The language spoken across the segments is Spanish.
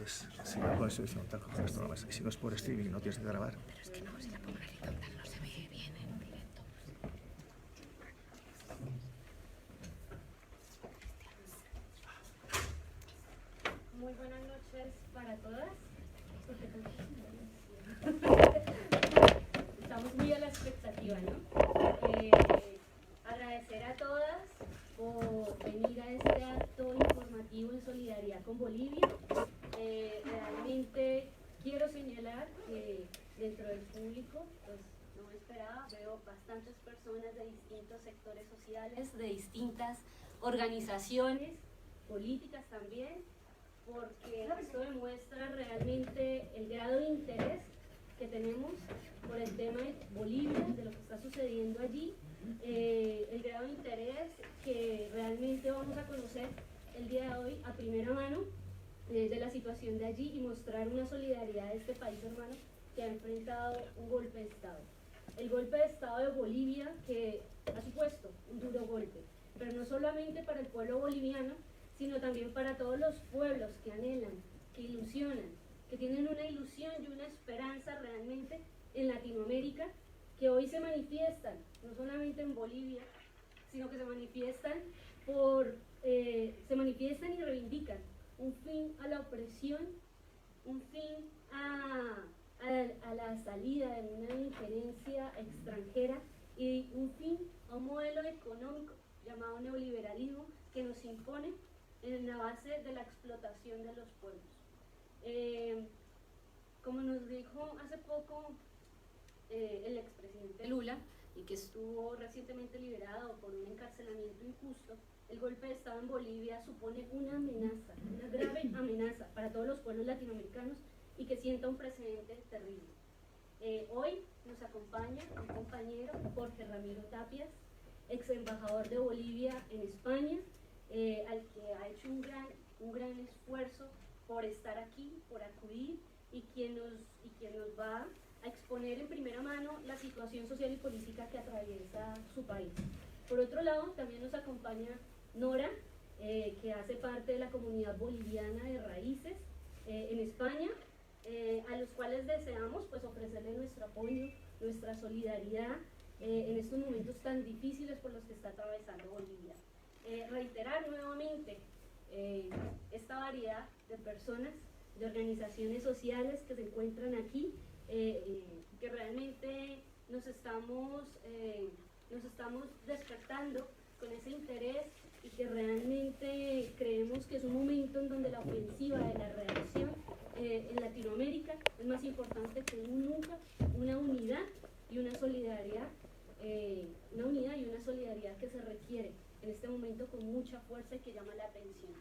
puedes seguir con la selección tal como los programas. Y si no es por streaming, no tienes que grabar. Pero es que no, si la pongo en horizontal no se ve bien en directo. Muy buenas noches para todas. Estamos muy a la expectativa, ¿no? Agradecer a todas por venir a este acto informativo en solidaridad con Bolivia. Realmente quiero señalar que dentro del público, pues no me esperaba, veo bastantes personas de distintos sectores sociales, de distintas organizaciones políticas también, porque esto demuestra realmente el grado de interés que tenemos por el tema de Bolivia, de lo que está sucediendo allí, el grado de interés que realmente vamos a conocer el día de hoy a primera mano de la situación de allí y mostrar una solidaridad de este país hermano que ha enfrentado un golpe de Estado. El golpe de Estado de Bolivia que ha supuesto un duro golpe, pero no solamente para el pueblo boliviano, sino también para todos los pueblos que anhelan, que ilusionan, que tienen una ilusión y una esperanza realmente en Latinoamérica, que hoy se manifiestan, no solamente en Bolivia, sino que se manifiestan y reivindican un fin a la opresión, un fin a la salida de una injerencia extranjera y un fin a un modelo económico llamado neoliberalismo que nos impone en la base de la explotación de los pueblos. Como nos dijo hace poco el expresidente Lula, y que estuvo recientemente liberado por un encarcelamiento injusto, el golpe de Estado en Bolivia supone una amenaza, una grave amenaza para todos los pueblos latinoamericanos y que sienta un precedente terrible. Hoy nos acompaña un compañero, Jorge Ramiro Tapias, ex embajador de Bolivia en España, al que ha hecho un gran esfuerzo por estar aquí, por acudir, y quien nos va a exponer en primera mano la situación social y política que atraviesa su país. Por otro lado, también nos acompaña Nora, que hace parte de la comunidad boliviana de Raíces en España, a los cuales deseamos pues ofrecerle nuestro apoyo, nuestra solidaridad en estos momentos tan difíciles por los que está atravesando Bolivia. Reiterar nuevamente esta variedad de personas, de organizaciones sociales que se encuentran aquí, que realmente nos estamos despertando con ese interés y que realmente creemos que es un momento en donde la ofensiva de la reacción en Latinoamérica es más importante que nunca, una unidad y una solidaridad que se requiere en este momento con mucha fuerza y que llama la atención.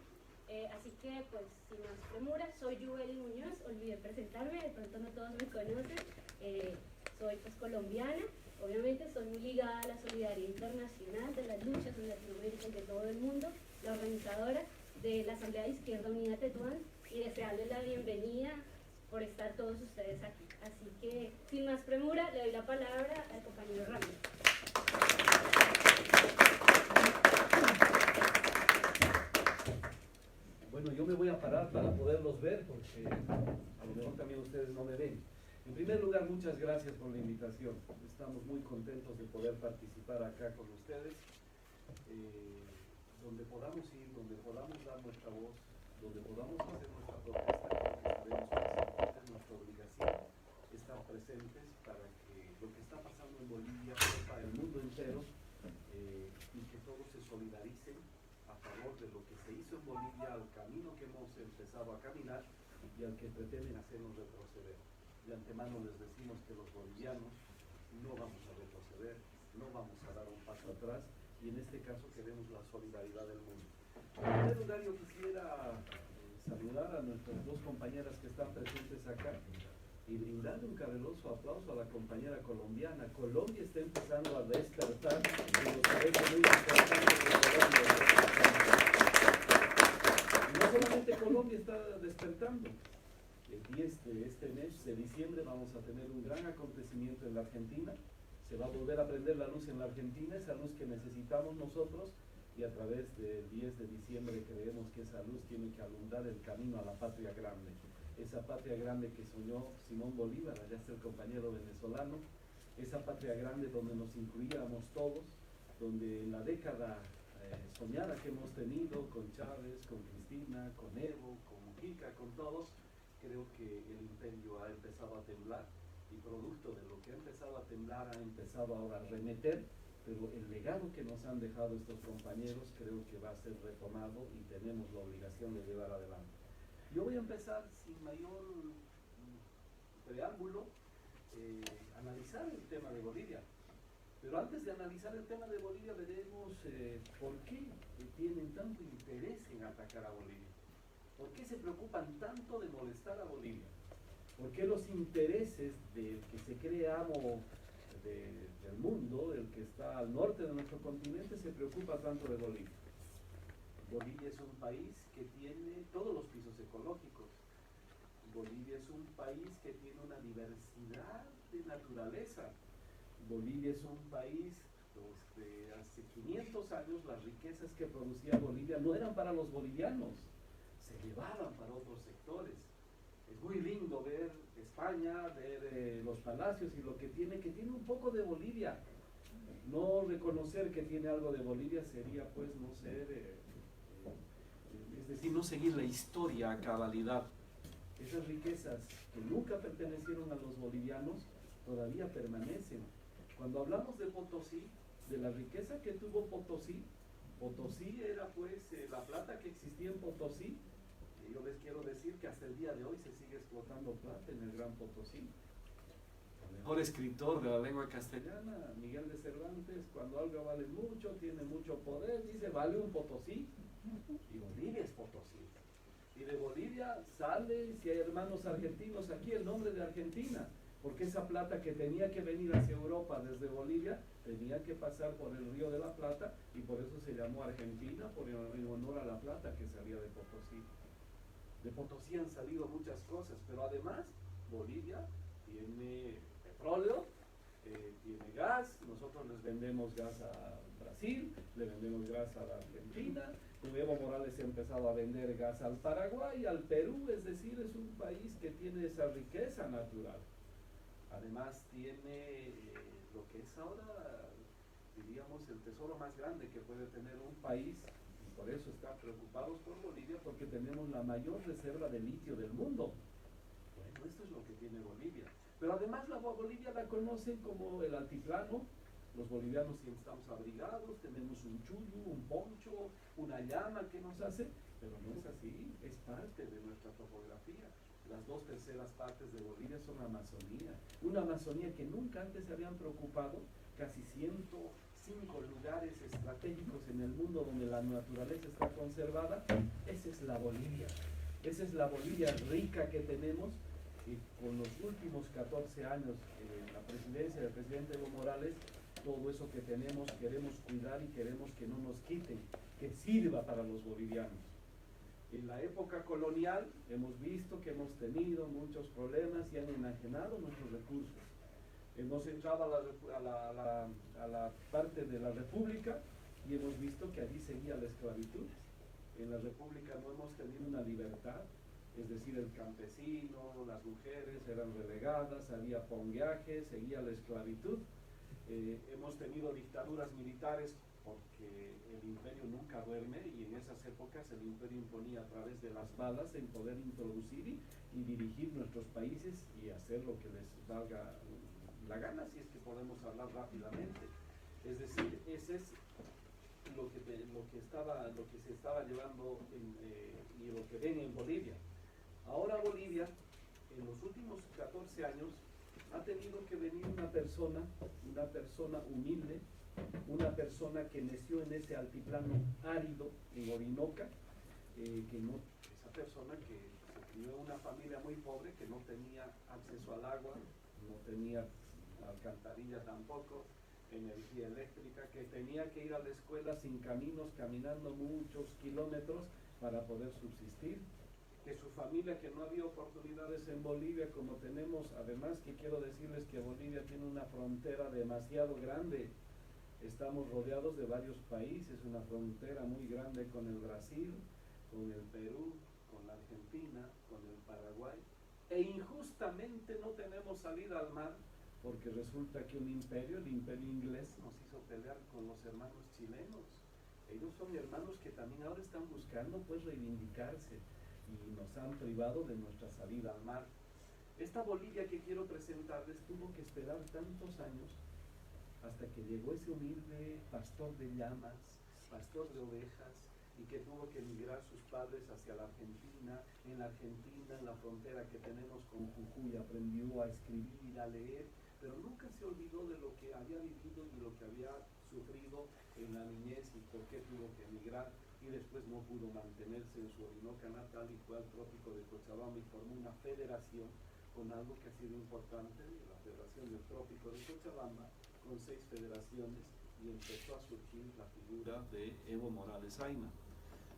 Así que, pues, sin más premura, soy Yubeli Muñoz, olvidé presentarme, de pronto no todos me conocen, soy pues colombiana, obviamente estoy muy ligada a la solidaridad internacional de las luchas en Latinoamérica y de todo el mundo, la organizadora de la Asamblea de Izquierda Unida Tetuán, y desearles la bienvenida por estar todos ustedes aquí. Así que, sin más premura, le doy la palabra al compañero Ramiro. Bueno, yo me voy a parar para poderlos ver porque a lo mejor también ustedes no me ven. En primer lugar, muchas gracias por la invitación. Estamos muy contentos de poder participar acá con ustedes. Donde podamos ir, donde podamos dar nuestra voz, donde podamos hacer nuestra protesta, creo que estaremos presentes. Es nuestra obligación estar presentes para que lo que está pasando en Bolivia sepa el mundo entero y que todos se solidaricen a favor de lo que se hizo en Bolivia, al camino que hemos empezado a caminar y al que pretenden hacernos retroceder. De antemano les decimos que los bolivianos no vamos a retroceder, no vamos a dar un paso atrás y en este caso queremos la solidaridad del mundo. En primer lugar, yo quisiera saludar a nuestras dos compañeras que están presentes acá y brindarle un caluroso aplauso a la compañera colombiana. Colombia está empezando a despertar y nos parece muy importante que y no solamente Colombia está despertando. El 10 de este mes de diciembre vamos a tener un gran acontecimiento en la Argentina. Se va a volver a prender la luz en la Argentina, esa luz que necesitamos nosotros y a través del 10 de diciembre creemos que esa luz tiene que alumbrar el camino a la patria grande. Esa patria grande que soñó Simón Bolívar, allá está el compañero venezolano, esa patria grande donde nos incluíamos todos, donde en la década soñada que hemos tenido con Chávez, con Cristina, con Evo, con Mujica, con todos, creo que el imperio ha empezado a temblar y producto de lo que ha empezado a temblar ha empezado ahora a remeter, pero el legado que nos han dejado estos compañeros creo que va a ser retomado y tenemos la obligación de llevar adelante. Yo voy a empezar sin mayor preámbulo, analizar el tema de Bolivia. Pero antes de analizar el tema de Bolivia veremos por qué tienen tanto interés en atacar a Bolivia. ¿Por qué se preocupan tanto de molestar a Bolivia? ¿Por qué los intereses del que se cree amo del mundo, el que está al norte de nuestro continente, se preocupa tanto de Bolivia? Bolivia es un país que tiene todos los pisos ecológicos. Bolivia es un país que tiene una diversidad de naturaleza. Bolivia es un país, hace 500 años las riquezas que producía Bolivia no eran para los bolivianos, se llevaban para otros sectores. Es muy lindo ver España, ver los palacios y lo que tiene un poco de Bolivia. No reconocer que tiene algo de Bolivia sería pues no ser, es decir, no seguir la historia a cabalidad. Esas riquezas que nunca pertenecieron a los bolivianos todavía permanecen. Cuando hablamos de Potosí, de la riqueza que tuvo Potosí, Potosí era pues la plata que existía en Potosí. Y yo les quiero decir que hasta el día de hoy se sigue explotando plata en el Gran Potosí. El mejor escritor de la lengua castellana, Miguel de Cervantes, cuando algo vale mucho, tiene mucho poder, dice vale un Potosí. Y Bolivia es Potosí. Y de Bolivia sale, si hay hermanos argentinos aquí, el nombre de Argentina, porque esa plata que tenía que venir hacia Europa desde Bolivia, tenía que pasar por el Río de la Plata, y por eso se llamó Argentina, en honor a la plata que salía de Potosí. De Potosí han salido muchas cosas, pero además Bolivia tiene petróleo, tiene gas, nosotros les vendemos gas a Brasil, le vendemos gas a la Argentina, Evo Morales ha empezado a vender gas al Paraguay, al Perú, es decir, es un país que tiene esa riqueza natural. Además tiene lo que es ahora, diríamos, el tesoro más grande que puede tener un país, y por eso están preocupados por Bolivia, porque tenemos la mayor reserva de litio del mundo. Bueno, esto es lo que tiene Bolivia. Pero además Bolivia la conocen como el altiplano. Los bolivianos siempre estamos abrigados, tenemos un chullo, un poncho, una llama que nos hace, pero no es así, es parte de nuestra topografía. Las 2/3 partes de Bolivia son Amazonía, una Amazonía que nunca antes se habían preocupado, casi 105 lugares estratégicos en el mundo donde la naturaleza está conservada. Esa es la Bolivia rica que tenemos, y con los últimos 14 años la presidencia del presidente Evo Morales, todo eso que tenemos queremos cuidar y queremos que no nos quiten, que sirva para los bolivianos. En la época colonial hemos visto que hemos tenido muchos problemas y han enajenado nuestros recursos. Hemos entrado a la parte de la república y hemos visto que allí seguía la esclavitud. En la república no hemos tenido una libertad, es decir, el campesino, las mujeres eran relegadas, había pongueaje, seguía la esclavitud. Hemos tenido dictaduras militares porque el imperio nunca duerme, y en esas épocas el imperio imponía a través de las balas en poder introducir y dirigir nuestros países y hacer lo que les valga la gana, si es que podemos hablar rápidamente. Es decir, ese es lo que se estaba llevando y lo que ven en Bolivia. Ahora Bolivia, en los últimos 14 años, ha tenido que venir una persona humilde, una persona que nació en ese altiplano árido, en Orinoca, esa persona que se crió en una familia muy pobre, que no tenía acceso al agua, no tenía alcantarilla tampoco, energía eléctrica, que tenía que ir a la escuela sin caminos, caminando muchos kilómetros para poder subsistir, que su familia, que no había oportunidades en Bolivia como tenemos. Además, que quiero decirles que Bolivia tiene una frontera demasiado grande. Estamos rodeados de varios países, una frontera muy grande con el Brasil, con el Perú, con la Argentina, con el Paraguay, e injustamente no tenemos salida al mar porque resulta que un imperio, el imperio inglés, nos hizo pelear con los hermanos chilenos. Ellos son hermanos que también ahora están buscando pues reivindicarse y nos han privado de nuestra salida al mar. Esta Bolivia que quiero presentarles tuvo que esperar tantos años hasta que llegó ese humilde pastor de llamas, pastor de ovejas, y que tuvo que emigrar sus padres hacia la Argentina. En la Argentina, en la frontera que tenemos con Jujuy, aprendió a escribir, a leer, pero nunca se olvidó de lo que había vivido y lo que había sufrido en la niñez y por qué tuvo que emigrar, y después no pudo mantenerse en su Orinoca natal y fue al trópico de Cochabamba y formó una federación con algo que ha sido importante, la Federación del Trópico de Cochabamba, con 6 federaciones, y empezó a surgir la figura de Evo Morales Ayma.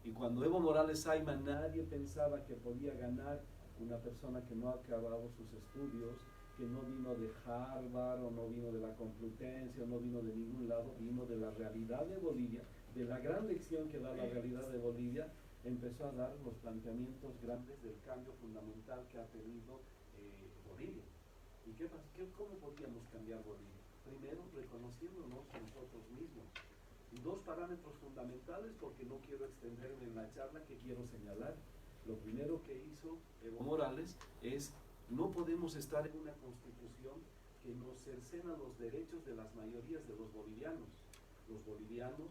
Y cuando Evo Morales Ayma, nadie pensaba que podía ganar una persona que no ha acabado sus estudios, que no vino de Harvard o no vino de la Complutense o no vino de ningún lado, vino de la realidad de Bolivia, de la gran lección que da la realidad de Bolivia, empezó a dar los planteamientos grandes del cambio fundamental que ha tenido Bolivia. ¿Y cómo podíamos cambiar Bolivia? Primero, reconociéndonos nosotros mismos. Y 2 parámetros fundamentales, porque no quiero extenderme en la charla, que quiero señalar. Lo primero que hizo Evo Morales es: no podemos estar en una constitución que nos cercena los derechos de las mayorías de los bolivianos. Los bolivianos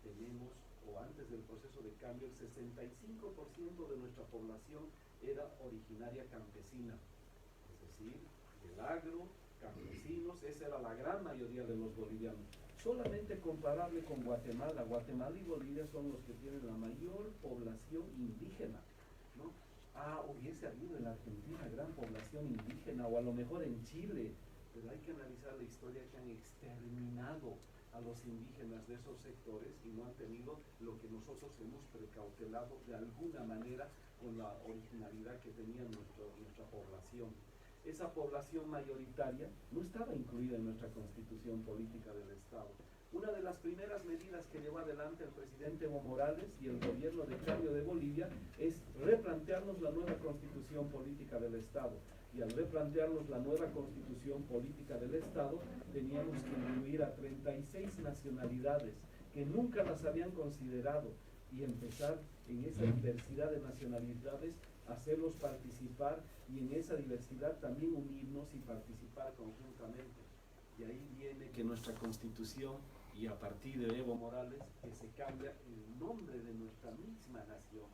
tenemos, o antes del proceso de cambio, el 65% de nuestra población era originaria campesina, es decir, del agro, campesinos, esa era la gran mayoría de los bolivianos. Solamente comparable con Guatemala. Guatemala y Bolivia son los que tienen la mayor población indígena, ¿no? Hubiese habido en la Argentina gran población indígena, o a lo mejor en Chile, pero hay que analizar la historia, que han exterminado a los indígenas de esos sectores y no han tenido lo que nosotros hemos precautelado de alguna manera con la originalidad que tenía nuestra población. Esa población mayoritaria no estaba incluida en nuestra constitución política del Estado. Una de las primeras medidas que llevó adelante el presidente Evo Morales y el gobierno de cambio de Bolivia es replantearnos la nueva constitución política del Estado. Y al replantearnos la nueva constitución política del Estado, teníamos que incluir a 36 nacionalidades que nunca las habían considerado y empezar en esa diversidad de nacionalidades, hacerlos participar, y en esa diversidad también unirnos y participar conjuntamente. Y ahí viene que nuestra constitución, y a partir de Evo Morales, que se cambia el nombre de nuestra misma nación,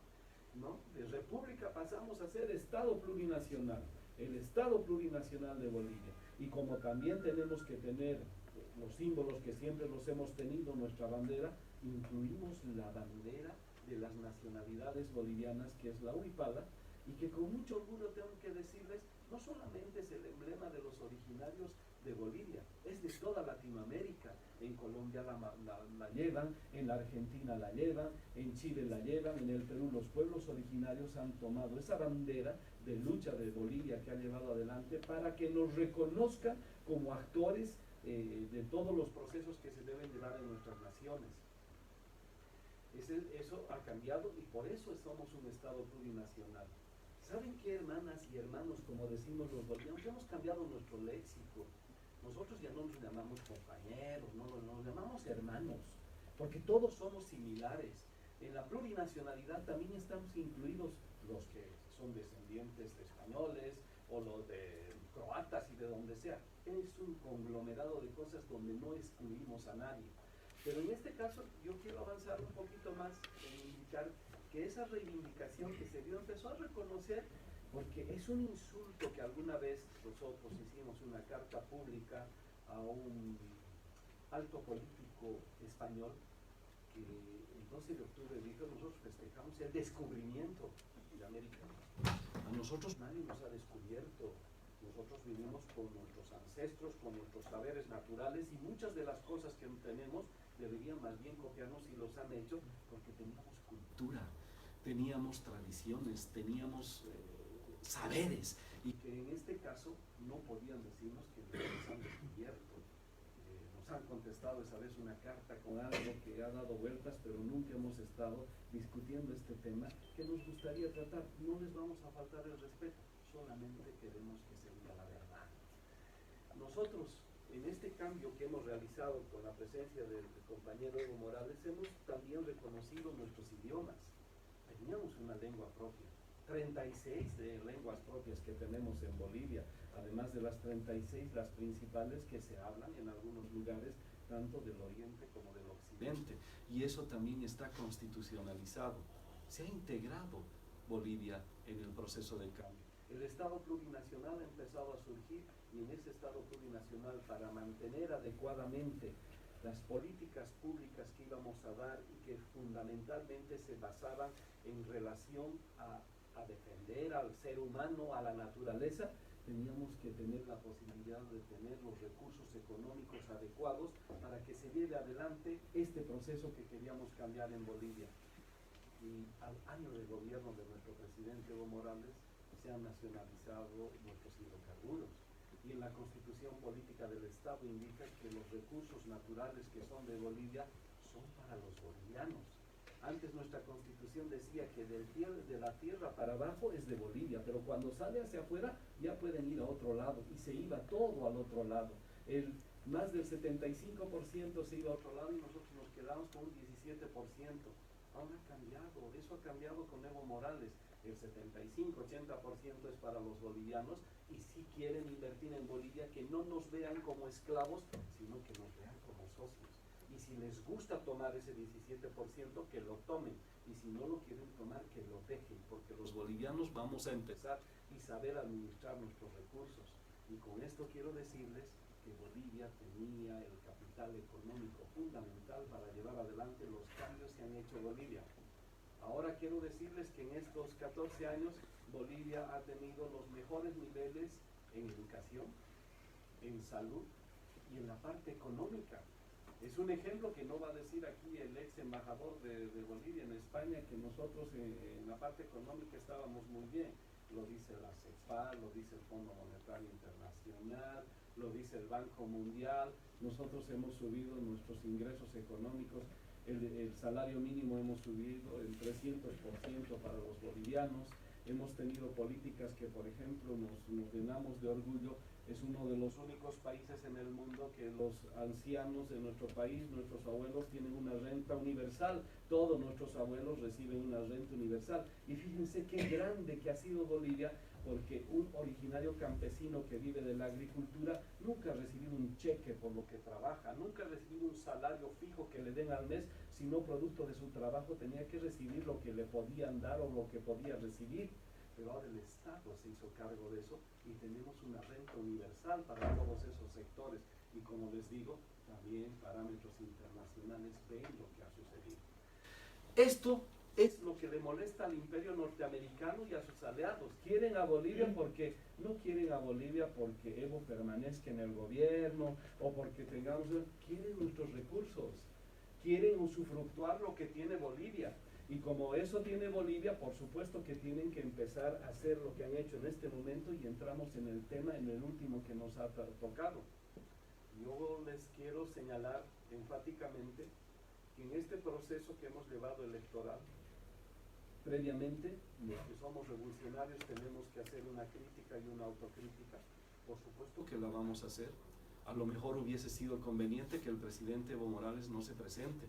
¿no? De república pasamos a ser Estado plurinacional, el Estado plurinacional de Bolivia. Y como también tenemos que tener los símbolos que siempre los hemos tenido, nuestra bandera, incluimos la bandera de las nacionalidades bolivianas, que es la huipala, y que con mucho orgullo tengo que decirles, no solamente es el emblema de los originarios de Bolivia, es de toda Latinoamérica. En Colombia la llevan, en la Argentina la llevan, en Chile la llevan, en el Perú los pueblos originarios han tomado esa bandera de lucha de Bolivia que ha llevado adelante para que nos reconozcan como actores de todos los procesos que se deben llevar en nuestras naciones. Eso ha cambiado y por eso somos un Estado plurinacional. ¿Saben qué, hermanas y hermanos, como decimos los bolivianos? Hemos cambiado nuestro léxico. Nosotros ya no nos llamamos compañeros, no nos llamamos hermanos, porque todos somos similares. En la plurinacionalidad también estamos incluidos los que son descendientes de españoles o los de croatas y de donde sea. Es un conglomerado de cosas donde no excluimos a nadie. Pero en este caso yo quiero avanzar un poquito más en indicar que esa reivindicación que se dio empezó a reconocer, porque es un insulto que alguna vez nosotros hicimos una carta pública a un alto político español que el 12 de octubre dijo: nosotros festejamos el descubrimiento de América. A nosotros nadie nos ha descubierto. Nosotros vivimos con nuestros ancestros, con nuestros saberes naturales, y muchas de las cosas que tenemos deberían más bien copiarnos, y los han hecho porque teníamos cultura, teníamos tradiciones, teníamos saberes, y que en este caso no podían decirnos que nos han descubierto. Nos Nos han contestado esa vez una carta con algo que ha dado vueltas, pero nunca hemos estado discutiendo este tema que nos gustaría tratar. No les vamos a faltar el respeto, solamente queremos que se diga la verdad. Nosotros, en este cambio que hemos realizado con la presencia del compañero Evo Morales, hemos también reconocido nuestros idiomas. Teníamos una lengua propia, 36 de lenguas propias que tenemos en Bolivia, además de las 36, las principales que se hablan en algunos lugares, tanto del oriente como del occidente. Y eso también está constitucionalizado. Se ha integrado Bolivia en el proceso de cambio. El Estado plurinacional ha empezado a surgir y en ese Estado plurinacional, para mantener adecuadamente las políticas públicas que íbamos a dar y que fundamentalmente se basaban en relación a defender al ser humano, a la naturaleza, teníamos que tener la posibilidad de tener los recursos económicos adecuados para que se lleve adelante este proceso que queríamos cambiar en Bolivia. Y al año de gobierno de nuestro presidente Evo Morales se han nacionalizado nuestros hidrocarburos. Y en la Constitución Política del Estado indica que los recursos naturales que son de Bolivia son para los bolivianos. Antes nuestra Constitución decía que de la tierra para abajo es de Bolivia, pero cuando sale hacia afuera ya pueden ir a otro lado, y se iba todo al otro lado. Más del 75% se iba a otro lado y nosotros nos quedamos con un 17%. Ahora ha cambiado, eso ha cambiado con Evo Morales. El 75-80% es para los bolivianos, y si quieren invertir en Bolivia, que no nos vean como esclavos, sino que nos vean como socios. Y si les gusta tomar ese 17%, que lo tomen, y si no lo quieren tomar, que lo dejen, porque los bolivianos vamos a empezar y saber administrar nuestros recursos. Y con esto quiero decirles que Bolivia tenía el capital económico fundamental para llevar adelante los cambios que han hecho Bolivia. Ahora quiero decirles que en estos 14 años Bolivia ha tenido los mejores niveles en educación, en salud y en la parte económica. Es un ejemplo que no va a decir aquí el ex embajador de Bolivia en España, que nosotros en la parte económica estábamos muy bien. Lo dice la CEPAL, lo dice el Fondo Monetario Internacional, lo dice el Banco Mundial. Nosotros hemos subido nuestros ingresos económicos, el salario mínimo hemos subido el 300% para los bolivianos. Hemos tenido políticas que, por ejemplo, nos llenamos de orgullo. Es uno de los únicos países en el mundo que los ancianos de nuestro país, nuestros abuelos, tienen una renta universal. Todos nuestros abuelos reciben una renta universal. Y fíjense qué grande que ha sido Bolivia, porque un originario campesino que vive de la agricultura nunca ha recibido un cheque por lo que trabaja, nunca ha recibido un salario fijo que le den al mes, sino producto de su trabajo tenía que recibir lo que le podían dar o lo que podía recibir. Pero ahora el Estado se hizo cargo de eso y tenemos una renta universal para todos esos sectores. Y como les digo, también parámetros internacionales ven lo que ha sucedido. Esto es lo que le molesta al imperio norteamericano y a sus aliados. Quieren a Bolivia porque no quieren a Bolivia porque Evo permanezca en el gobierno o porque quieren nuestros recursos, quieren usufructuar lo que tiene Bolivia. Y como eso tiene Bolivia, por supuesto que tienen que empezar a hacer lo que han hecho en este momento, y entramos en el tema, en el último que nos ha tocado. Yo les quiero señalar enfáticamente que en este proceso que hemos llevado electoral, previamente, los que somos revolucionarios tenemos que hacer una crítica y una autocrítica. Por supuesto que la vamos a hacer. A lo mejor hubiese sido conveniente que el presidente Evo Morales no se presente.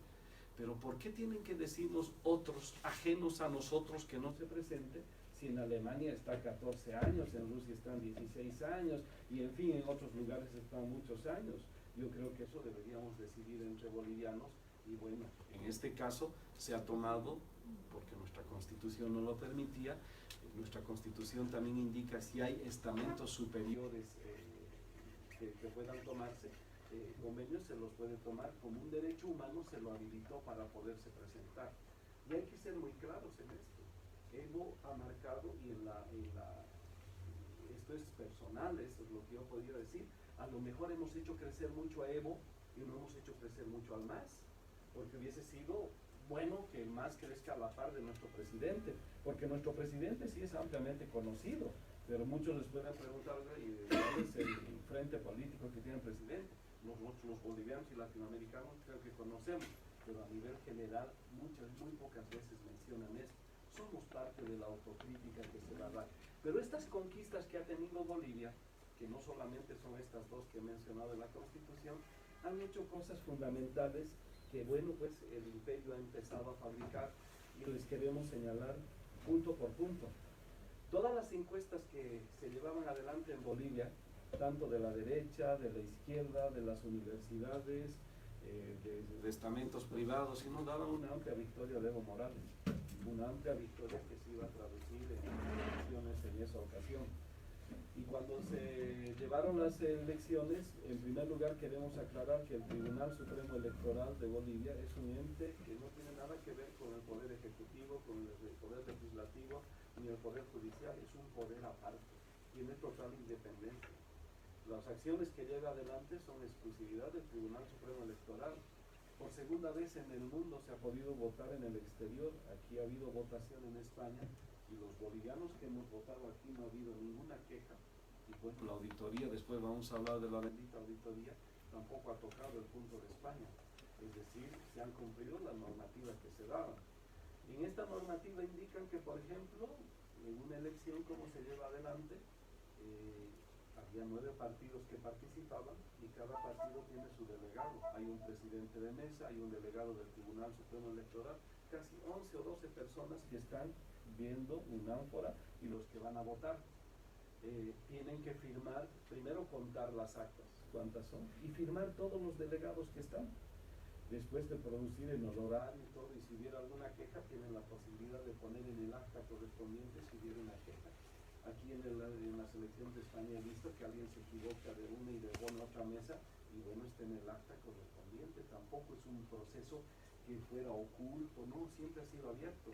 Pero ¿por qué tienen que decirnos otros, ajenos a nosotros, que no se presente, si en Alemania está 14 años, en Rusia están 16 años, y en fin, en otros lugares están muchos años? Yo creo que eso deberíamos decidir entre bolivianos, y bueno, en este caso se ha tomado, porque nuestra Constitución no lo permitía. Nuestra Constitución también indica si hay estamentos superiores que puedan tomarse. Convenios se los puede tomar como un derecho humano, se lo habilitó para poderse presentar. Y hay que ser muy claros en esto. Evo ha marcado, y esto es personal, esto es lo que yo podría decir, a lo mejor hemos hecho crecer mucho a Evo y no hemos hecho crecer mucho al MAS, porque hubiese sido bueno que el MAS crezca a la par de nuestro presidente, porque nuestro presidente sí es ampliamente conocido, pero muchos les pueden preguntar, ¿y cuál es el frente político que tiene el presidente? los bolivianos y latinoamericanos creo que conocemos, pero a nivel general muy pocas veces mencionan esto. Somos parte de la autocrítica que se va a dar. Pero estas conquistas que ha tenido Bolivia, que no solamente son estas dos que he mencionado en la Constitución, han hecho cosas fundamentales que, bueno, pues el imperio ha empezado a fabricar y les queremos señalar punto por punto. Todas las encuestas que se llevaban adelante en Bolivia, tanto de la derecha, de la izquierda, de las universidades, de estamentos privados, y nos daban una amplia victoria de Evo Morales, una amplia victoria que se iba a traducir en elecciones en esa ocasión. Y cuando se llevaron las elecciones, en primer lugar queremos aclarar que el Tribunal Supremo Electoral de Bolivia es un ente que no tiene nada que ver con el Poder Ejecutivo, con el Poder Legislativo, ni el Poder Judicial, es un poder aparte, tiene total independencia. Las acciones que lleva adelante son exclusividad del Tribunal Supremo Electoral. Por segunda vez en el mundo se ha podido votar en el exterior, aquí ha habido votación en España, y los bolivianos que hemos votado aquí no ha habido ninguna queja. Y bueno, la auditoría, después vamos a hablar de la bendita auditoría, tampoco ha tocado el punto de España. Es decir, se han cumplido las normativas que se daban. En esta normativa indican que, por ejemplo, en una elección como se lleva adelante, había 9 partidos que participaban y cada partido tiene su delegado. Hay un presidente de mesa, hay un delegado del Tribunal Supremo Electoral, casi 11 o 12 personas que están viendo un ánfora y los que van a votar. Tienen que firmar, primero contar las actas, cuántas son, y firmar todos los delegados que están. Después de producir el honorario y todo, y si hubiera alguna queja, tienen la posibilidad de poner en el acta correspondiente si hubiera una queja. Aquí en la selección de España he visto que alguien se equivoca de una y de otra mesa, y bueno, está en el acta correspondiente. Tampoco es un proceso que fuera oculto, no, siempre ha sido abierto.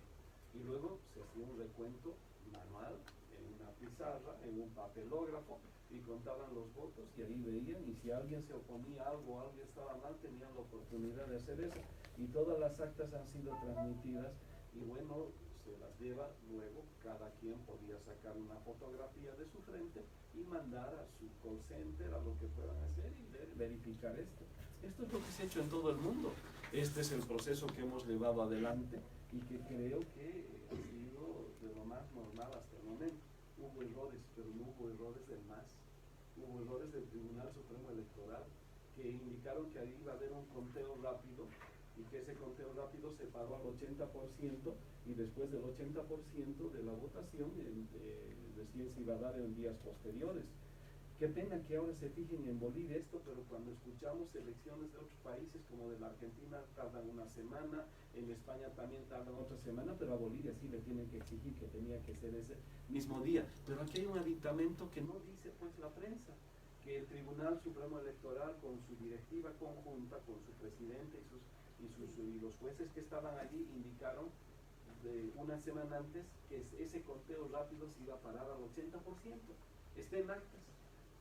Y luego se hacía un recuento manual, en una pizarra, en un papelógrafo, y contaban los votos, y ahí veían, y si alguien se oponía a algo, alguien estaba mal, tenían la oportunidad de hacer eso. Y todas las actas han sido transmitidas, y bueno, se las lleva, luego cada quien podía sacar una fotografía de su frente y mandar a su call center, a lo que puedan hacer, y verificar esto. Esto es lo que se ha hecho en todo el mundo. Este es el proceso que hemos llevado adelante y que creo que ha sido de lo más normal hasta el momento. Hubo errores, pero no hubo errores del MAS. Hubo errores del Tribunal Supremo Electoral que indicaron que ahí iba a haber un conteo rápido y que ese conteo rápido se paró al 80% y después del 80% de la votación recién se iba a dar en días posteriores. Qué pena que ahora se fijen en Bolivia esto, pero cuando escuchamos elecciones de otros países como de la Argentina tardan una semana, en España también tardan otra semana, pero a Bolivia sí le tienen que exigir que tenía que ser ese mismo día. Pero aquí hay un aditamento que no dice pues la prensa, que el Tribunal Supremo Electoral con su directiva conjunta, con su presidente y los jueces que estaban allí indicaron de una semana antes que ese conteo rápido se iba a parar al 80%. Está en actas.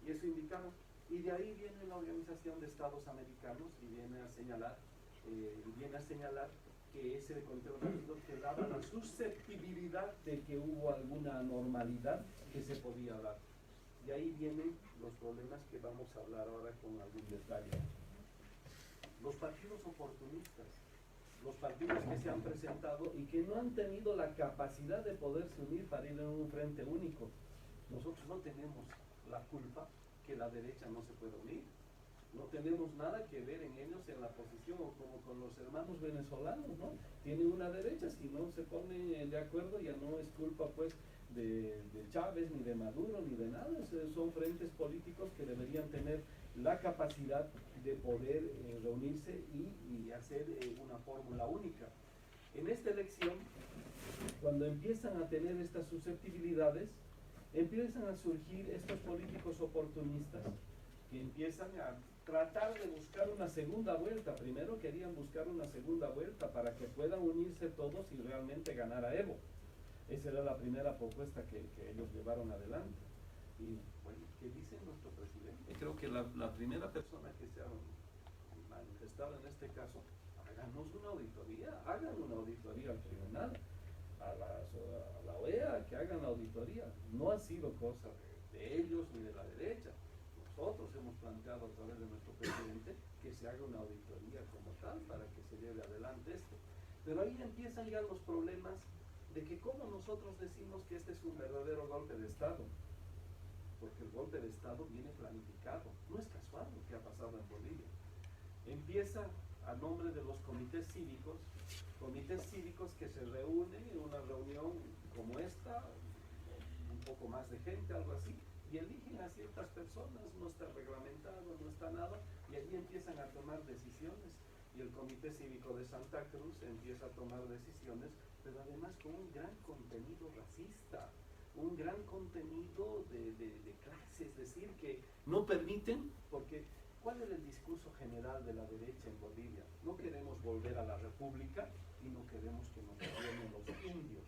Y eso indicaba. Y de ahí viene la Organización de Estados Americanos y viene a señalar que ese conteo rápido te daba la susceptibilidad de que hubo alguna anormalidad que se podía dar. Y ahí vienen los problemas que vamos a hablar ahora con algún detalle. Los partidos oportunistas, los partidos que se han presentado y que no han tenido la capacidad de poderse unir para ir en un frente único. Nosotros no tenemos la culpa que la derecha no se puede unir. No tenemos nada que ver en ellos en la posición, como con los hermanos venezolanos, ¿no? Tienen una derecha, si no se ponen de acuerdo ya no es culpa pues de Chávez, ni de Maduro, ni de nada. Son frentes políticos que deberían tener la capacidad de poder reunirse y hacer una fórmula única. En esta elección, cuando empiezan a tener estas susceptibilidades, empiezan a surgir estos políticos oportunistas que empiezan a tratar de buscar una segunda vuelta. Primero querían buscar una segunda vuelta para que puedan unirse todos y realmente ganar a Evo. Esa era la primera propuesta que ellos llevaron adelante. Y bueno, ¿qué dice nuestro presidente? Creo que la primera persona que se ha manifestado en este caso, háganos una auditoría, hagan una auditoría al tribunal, a la OEA, que hagan la auditoría. No ha sido cosa de ellos ni de la derecha. nosotros hemos planteado a través de nuestro presidente que se haga una auditoría como tal para que se lleve adelante esto. Pero ahí empiezan ya los problemas de que cómo nosotros decimos que este es un verdadero golpe de Estado, porque el golpe de Estado viene planificado, no es casual lo que ha pasado en Bolivia. Empieza a nombre de los comités cívicos que se reúnen en una reunión como esta, un poco más de gente, algo así, y eligen a ciertas personas, no está reglamentado, no está nada, y allí empiezan a tomar decisiones, y el Comité Cívico de Santa Cruz empieza a tomar decisiones, pero además con un gran contenido racista, un gran contenido de clase, es decir, que no permiten, porque ¿cuál era el discurso general de la derecha en Bolivia? No queremos volver a la república y no queremos que nos gobiernen los indios.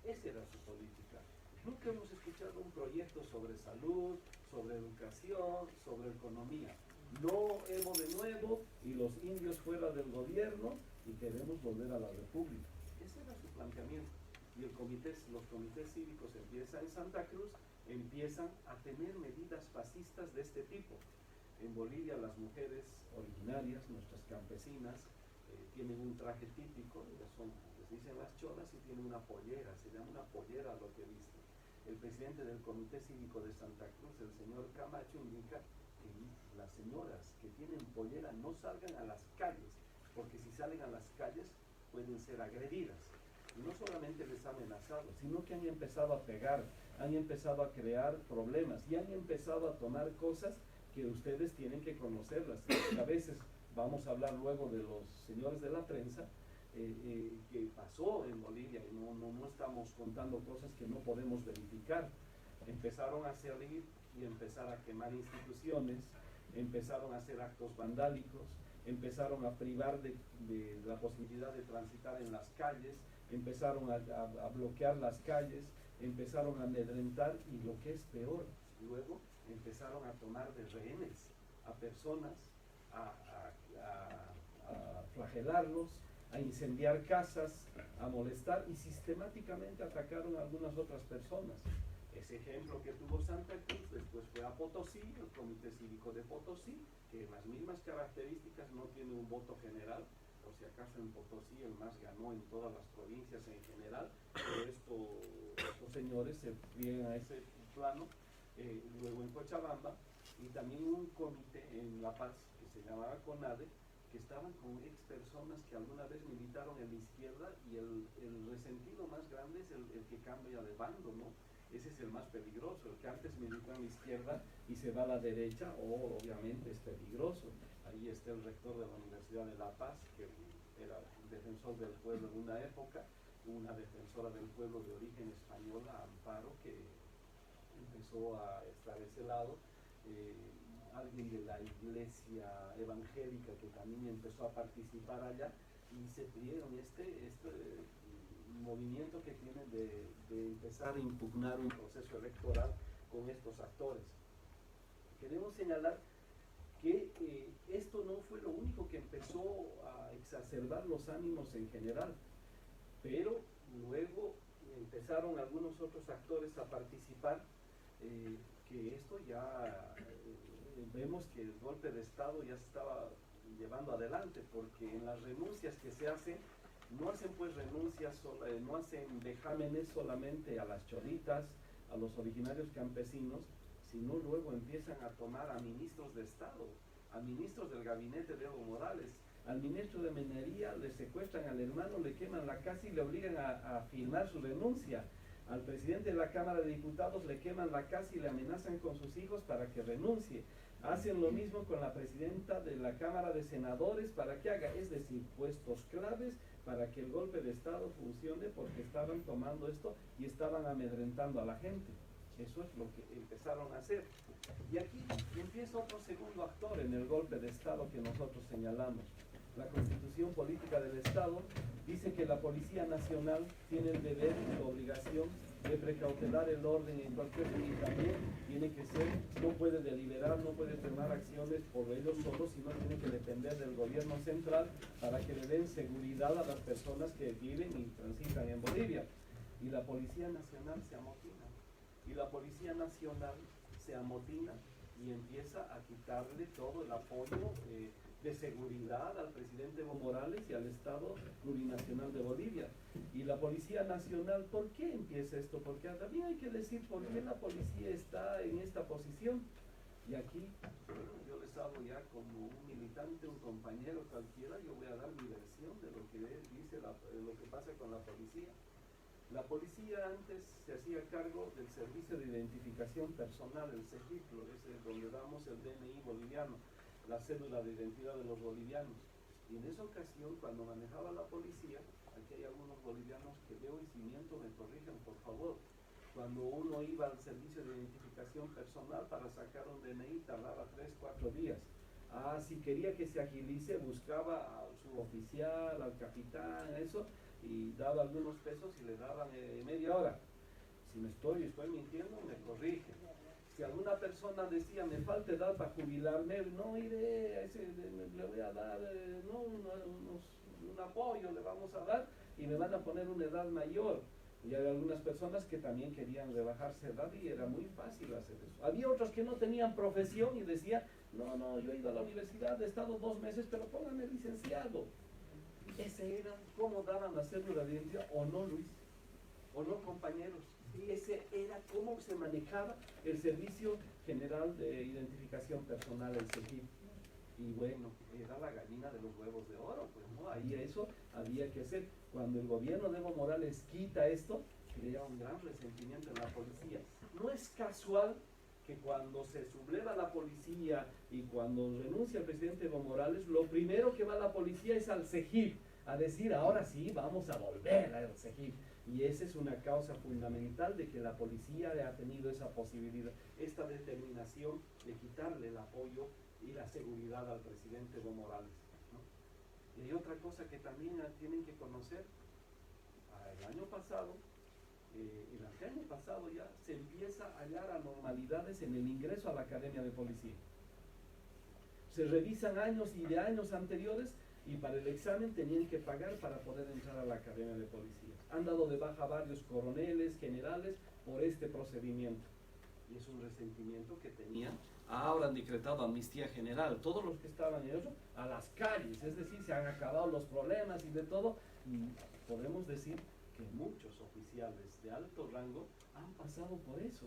Esa era su política. Nunca hemos escuchado un proyecto sobre salud, sobre educación, sobre economía. No Evo de nuevo y los indios fuera del gobierno y queremos volver a la república. Ese era su planteamiento. Y los comités cívicos empiezan en Santa Cruz, empiezan a tener medidas fascistas de este tipo. En Bolivia las mujeres originarias, nuestras campesinas, tienen un traje típico, les dicen las cholas, y tienen una pollera, se llama una pollera lo que visten. El presidente del Comité Cívico de Santa Cruz, el señor Camacho, indica que las señoras que tienen pollera no salgan a las calles, porque si salen a las calles pueden ser agredidas. Y no solamente les ha amenazado, sino que han empezado a pegar, han empezado a crear problemas y han empezado a tomar cosas que ustedes tienen que conocerlas. A veces vamos a hablar luego de los señores de la prensa, que pasó en Bolivia, y no estamos contando cosas que no podemos verificar. Empezaron a salir y empezar a quemar instituciones, empezaron a hacer actos vandálicos, empezaron a privar de la posibilidad de transitar en las calles, empezaron a bloquear las calles, empezaron a amedrentar y lo que es peor, luego empezaron a tomar de rehenes a personas, a flagelarlos, a incendiar casas, a molestar y sistemáticamente atacaron a algunas otras personas. Ese ejemplo que tuvo Santa Cruz después fue a Potosí, el Comité Cívico de Potosí, que en las mismas características no tiene un voto general, por si acaso en Potosí el MAS ganó en todas las provincias en general, pero estos señores se pliegan a ese plano. Luego en Cochabamba, y también un comité en La Paz que se llamaba CONADE, que estaban con ex personas que alguna vez militaron en la izquierda, y el resentido más grande es el que cambia de bando, ¿no? Ese es el más peligroso, el que antes militó en la izquierda y se va a la derecha, obviamente es peligroso. Ahí está el rector de la Universidad de La Paz, que era defensor del pueblo en una época, una defensora del pueblo de origen española, Amparo, que empezó a estar de ese lado, alguien de la iglesia evangélica que también empezó a participar allá, y se dieron este movimiento que tiene de empezar a impugnar un proceso electoral con estos actores. Queremos señalar que esto no fue lo único que empezó a exacerbar los ánimos en general, pero luego empezaron algunos otros actores a participar, que esto ya vemos que el golpe de Estado ya se estaba llevando adelante, porque en las renuncias que se hacen, no hacen pues renuncias, no hacen vejámenes solamente a las cholitas, a los originarios campesinos, sino luego empiezan a tomar a ministros de Estado, a ministros del gabinete de Evo Morales, al ministro de Minería le secuestran al hermano, le queman la casa y le obligan a firmar su renuncia. Al presidente de la Cámara de Diputados le queman la casa y le amenazan con sus hijos para que renuncie. Hacen lo mismo con la presidenta de la Cámara de Senadores para que haga, es decir, puestos claves para que el golpe de Estado funcione, porque estaban tomando esto y estaban amedrentando a la gente. Eso es lo que empezaron a hacer. Y aquí empieza otro segundo actor en el golpe de Estado que nosotros señalamos. La Constitución Política del Estado dice que la Policía Nacional tiene el deber y la obligación de precautelar el orden en cualquier sitio, y también tiene que ser, no puede deliberar, no puede tomar acciones por ellos solos, sino tiene que depender del gobierno central para que le den seguridad a las personas que viven y transitan en Bolivia. Y la Policía Nacional se amotina. Y la Policía Nacional se amotina y empieza a quitarle todo el apoyo de seguridad al presidente Evo Morales y al Estado Plurinacional de Bolivia. Y la Policía Nacional, ¿por qué empieza esto? Porque también hay que decir por qué la policía está en esta posición. Y aquí, bueno, yo les hablo ya como un militante, un compañero cualquiera, yo voy a dar mi versión de lo que dice lo que pasa con la policía. La policía antes se hacía cargo del servicio de identificación personal, el CEGIP, donde damos el DNI boliviano, la cédula de identidad de los bolivianos. Y en esa ocasión, cuando manejaba la policía, aquí hay algunos bolivianos que veo y si miento me corrijan, por favor. Cuando uno iba al servicio de identificación personal para sacar un DNI, tardaba 3, 4 días. Si quería que se agilice, buscaba al suboficial, al capitán, eso, y daba algunos pesos y le daban media hora. Si estoy mintiendo, me corrige. Si alguna persona decía, me falta edad para jubilarme, no iré, le voy a dar un apoyo, le vamos a dar, y me van a poner una edad mayor. Y había algunas personas que también querían rebajarse de edad y era muy fácil hacer eso. Había otros que no tenían profesión y decían, no, yo he ido a la universidad, he estado 2 meses, pero pónganme licenciado. Ese era cómo daban la cédula de identidad, o no, Luis, o no, compañeros. Y ese era cómo se manejaba el Servicio General de Identificación Personal, el CEGIP. Y bueno, era la gallina de los huevos de oro, pues no, ahí eso había que hacer. Cuando el gobierno de Evo Morales quita esto, crea un gran resentimiento en la policía. No es casual que cuando se subleva la policía y cuando renuncia el presidente Evo Morales, lo primero que va la policía es al CEGIP, a decir, ahora sí, vamos a volver al CEGIP. Y esa es una causa fundamental de que la policía ha tenido esa posibilidad, esta determinación de quitarle el apoyo y la seguridad al presidente Evo Morales, ¿no? Y hay otra cosa que también tienen que conocer. El año pasado ya se empieza a hallar anormalidades en el ingreso a la Academia de Policía. Se revisan años y de años anteriores y para el examen tenían que pagar para poder entrar a la Academia de Policía. Han dado de baja varios coroneles, generales, por este procedimiento. Y es un resentimiento que tenían. Ahora han decretado amnistía general. Todos los que estaban en eso, a las calles. Es decir, se han acabado los problemas y de todo. Y podemos decir que muchos oficiales de alto rango han pasado por eso.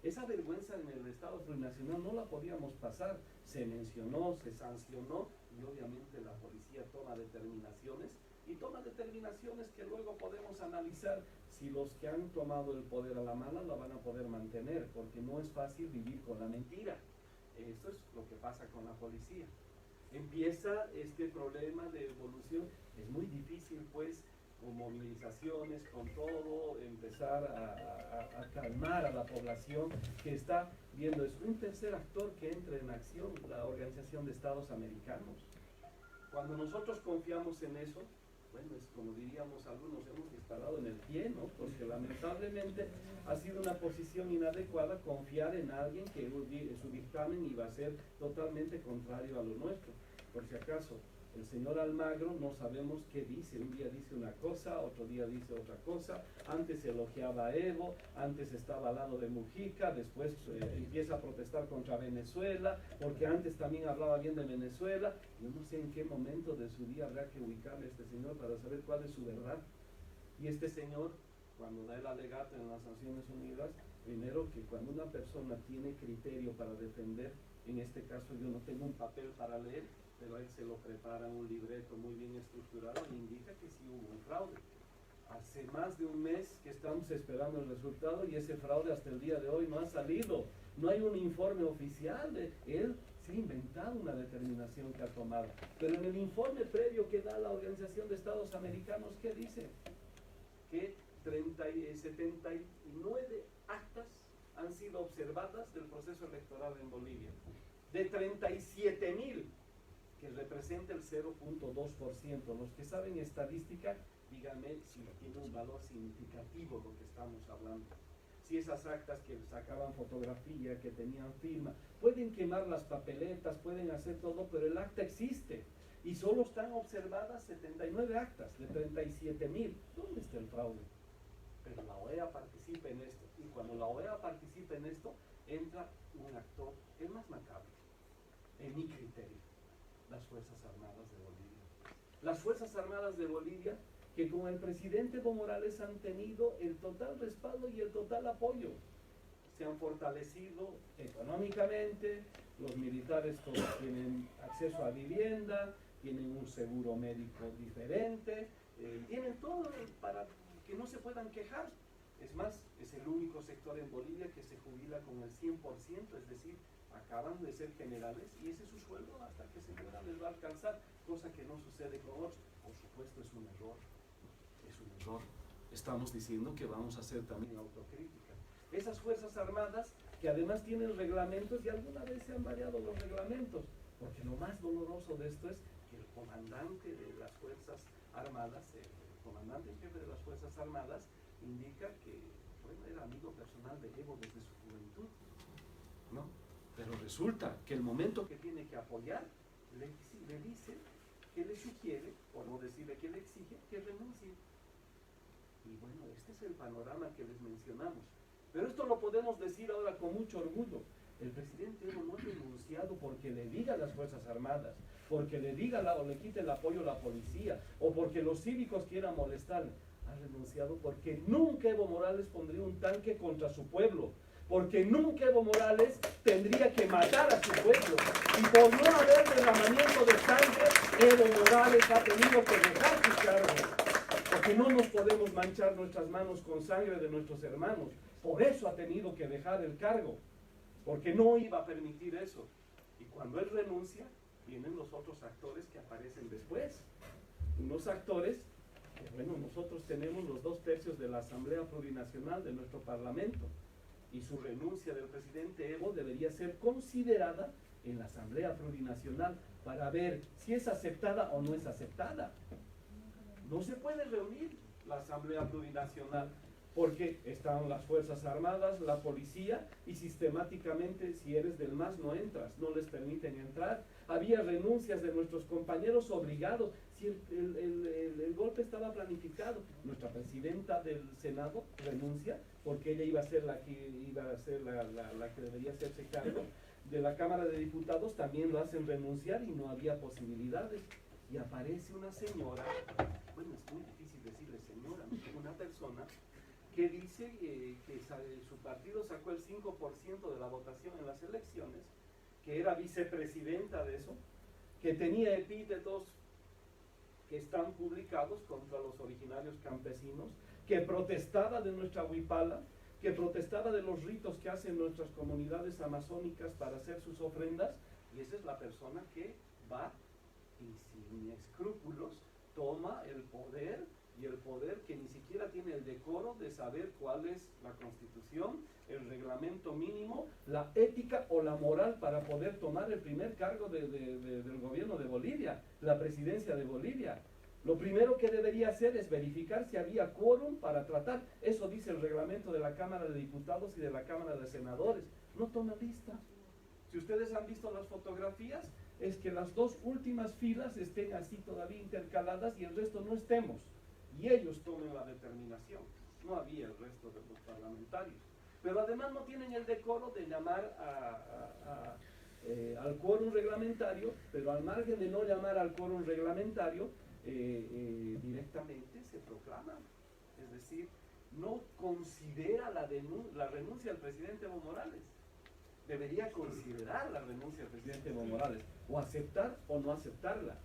Esa vergüenza en el Estado plurinacional no la podíamos pasar. Se mencionó, se sancionó y obviamente la policía toma determinaciones que luego podemos analizar si los que han tomado el poder a la mala la van a poder mantener, porque no es fácil vivir con la mentira. Esto es lo que pasa con la policía. Empieza este problema de evolución, es muy difícil pues con movilizaciones, con todo, empezar a calmar a la población que está viendo. Es un tercer actor que entra en acción, la Organización de Estados Americanos. Cuando nosotros confiamos en eso, bueno, es como diríamos algunos, hemos disparado en el pie, ¿no? Porque lamentablemente ha sido una posición inadecuada confiar en alguien que su dictamen iba a ser totalmente contrario a lo nuestro. Por si acaso, el señor Almagro no sabemos qué dice, un día dice una cosa, otro día dice otra cosa, antes elogiaba a Evo, antes estaba al lado de Mujica, después empieza a protestar contra Venezuela, porque antes también hablaba bien de Venezuela. Yo no sé en qué momento de su día habrá que ubicarle a este señor para saber cuál es su verdad. Y este señor, cuando da el alegato en las Naciones Unidas, primero que cuando una persona tiene criterio para defender, en este caso yo no tengo un papel para leer, pero a él se lo prepara un libreto muy bien estructurado y indica que sí hubo un fraude. Hace más de un mes que estamos esperando el resultado y ese fraude hasta el día de hoy no ha salido. No hay un informe oficial de él. Se ha inventado una determinación que ha tomado. Pero en el informe previo que da la Organización de Estados Americanos, ¿qué dice? Que 79 actas han sido observadas del proceso electoral en Bolivia. De 37.000, que representa el 0.2%. Los que saben estadística, díganme si tiene un valor significativo lo que estamos hablando. Si esas actas que sacaban fotografía, que tenían firma, pueden quemar las papeletas, pueden hacer todo, pero el acta existe. Y solo están observadas 79 actas de 37.000. ¿Dónde está el fraude? Pero la OEA participa en esto. Y cuando la OEA participa en esto, entra un actor, el más macabro, en mi criterio, las Fuerzas Armadas de Bolivia. Las Fuerzas Armadas de Bolivia, que con el presidente Evo Morales han tenido el total respaldo y el total apoyo. Se han fortalecido económicamente, los militares todos tienen acceso a vivienda, tienen un seguro médico diferente, tienen todo para que no se puedan quejar. Es más, es el único sector en Bolivia que se jubila con el 100%, es decir, acaban de ser generales y ese es su sueldo hasta que se mueran les va a alcanzar, cosa que no sucede con otros. Por supuesto es un error, es un error. Estamos diciendo que vamos a hacer también autocrítica. Esas Fuerzas Armadas que además tienen reglamentos y alguna vez se han variado los reglamentos, porque lo más doloroso de esto es que el comandante de las Fuerzas Armadas, el comandante en jefe de las Fuerzas Armadas, indica que bueno, era amigo personal de Evo desde su juventud, ¿no? Pero resulta que el momento que tiene que apoyar, le dice que le sugiere, por no decirle que le exige, que renuncie. Y bueno, este es el panorama que les mencionamos. Pero esto lo podemos decir ahora con mucho orgullo. El presidente Evo no ha renunciado porque le diga a las Fuerzas Armadas, porque le diga o le quite el apoyo a la policía, o porque los cívicos quieran molestarle. Ha renunciado porque nunca Evo Morales pondría un tanque contra su pueblo, porque nunca Evo Morales tendría que matar a su pueblo, y por no haber derramamiento de sangre, Evo Morales ha tenido que dejar sus cargos, porque no nos podemos manchar nuestras manos con sangre de nuestros hermanos. Por eso ha tenido que dejar el cargo, porque no iba a permitir eso. Y cuando él renuncia, vienen los otros actores que aparecen después, unos actores que, bueno, nosotros tenemos los 2/3 de la Asamblea Plurinacional de nuestro Parlamento, y su renuncia del presidente Evo debería ser considerada en la Asamblea Plurinacional para ver si es aceptada o no es aceptada. No se puede reunir la Asamblea Plurinacional porque están las Fuerzas Armadas, la policía, y sistemáticamente si eres del MAS no entras, no les permiten entrar. Había renuncias de nuestros compañeros obligados. Si el golpe estaba planificado, nuestra presidenta del Senado renuncia porque ella iba a ser la que debería hacerse cargo. De la Cámara de Diputados también lo hacen renunciar y no había posibilidades. Y aparece una señora, bueno, es muy difícil decirle señora, una persona que dice que su partido sacó el 5% de la votación en las elecciones, que era vicepresidenta de eso, que tenía epítetos que están publicados contra los originarios campesinos, que protestaba de nuestra huipala, que protestaba de los ritos que hacen nuestras comunidades amazónicas para hacer sus ofrendas, y esa es la persona que va y sin escrúpulos toma el poder, y el poder que ni siquiera tiene el decoro de saber cuál es la Constitución, el reglamento mínimo, la ética o la moral para poder tomar el primer cargo del gobierno de Bolivia, la presidencia de Bolivia. Lo primero que debería hacer es verificar si había quórum para tratar. Eso dice el reglamento de la Cámara de Diputados y de la Cámara de Senadores. No toma lista. Si ustedes han visto las fotografías, es que las 2 últimas filas estén así todavía intercaladas y el resto no estemos. Y ellos tomen la determinación. No había el resto de los parlamentarios. Pero además no tienen el decoro de llamar al quórum reglamentario, pero al margen de no llamar al quórum reglamentario, directamente se proclama. Es decir, no considera la renuncia del presidente Evo Morales. Debería considerar la renuncia del presidente Evo Morales, o aceptar o no aceptarla.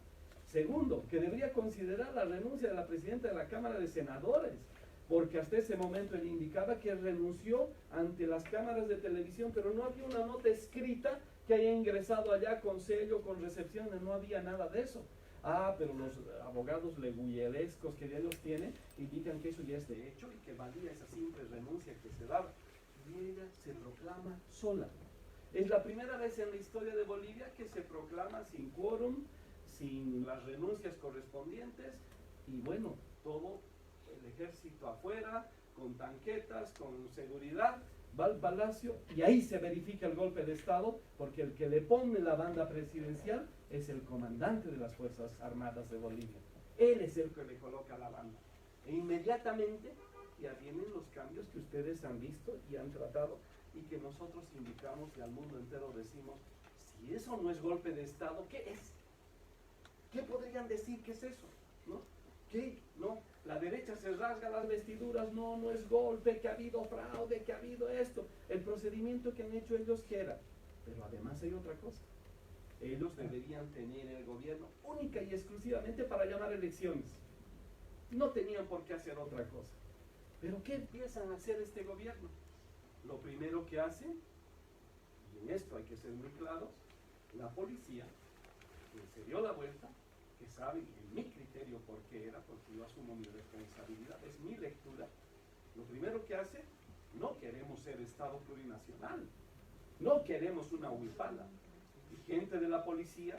Segundo, que debería considerar la renuncia de la presidenta de la Cámara de Senadores, porque hasta ese momento él indicaba que renunció ante las cámaras de televisión, pero no había una nota escrita que haya ingresado allá con sello, con recepciones, no había nada de eso. Pero los abogados leguyelescos que ellos tienen indican que eso ya es de hecho y que valía esa simple renuncia que se daba. Y ella se proclama sola. Es la primera vez en la historia de Bolivia que se proclama sin quórum, sin las renuncias correspondientes, y bueno, todo el ejército afuera, con tanquetas, con seguridad, va al palacio y ahí se verifica el golpe de Estado, porque el que le pone la banda presidencial es el comandante de las Fuerzas Armadas de Bolivia. Él es el que le coloca la banda. E inmediatamente ya vienen los cambios que ustedes han visto y han tratado y que nosotros indicamos y al mundo entero decimos, si eso no es golpe de Estado, ¿qué es? ¿Qué podrían decir que es eso? ¿No? ¿Qué? ¿No? La derecha se rasga las vestiduras, no, no es golpe, que ha habido fraude, que ha habido esto. El procedimiento que han hecho ellos, ¿qué era? Pero además hay otra cosa. Ellos deberían tener el gobierno única y exclusivamente para llamar elecciones. No tenían por qué hacer otra cosa. Pero ¿qué empiezan a hacer este gobierno? Lo primero que hacen, y en esto hay que ser muy claros, la policía, que se dio la vuelta, que sabe, en mi criterio, por qué era, porque yo asumo mi responsabilidad, es mi lectura. Lo primero que hace, no queremos ser Estado plurinacional, no queremos una huipala. Y gente de la policía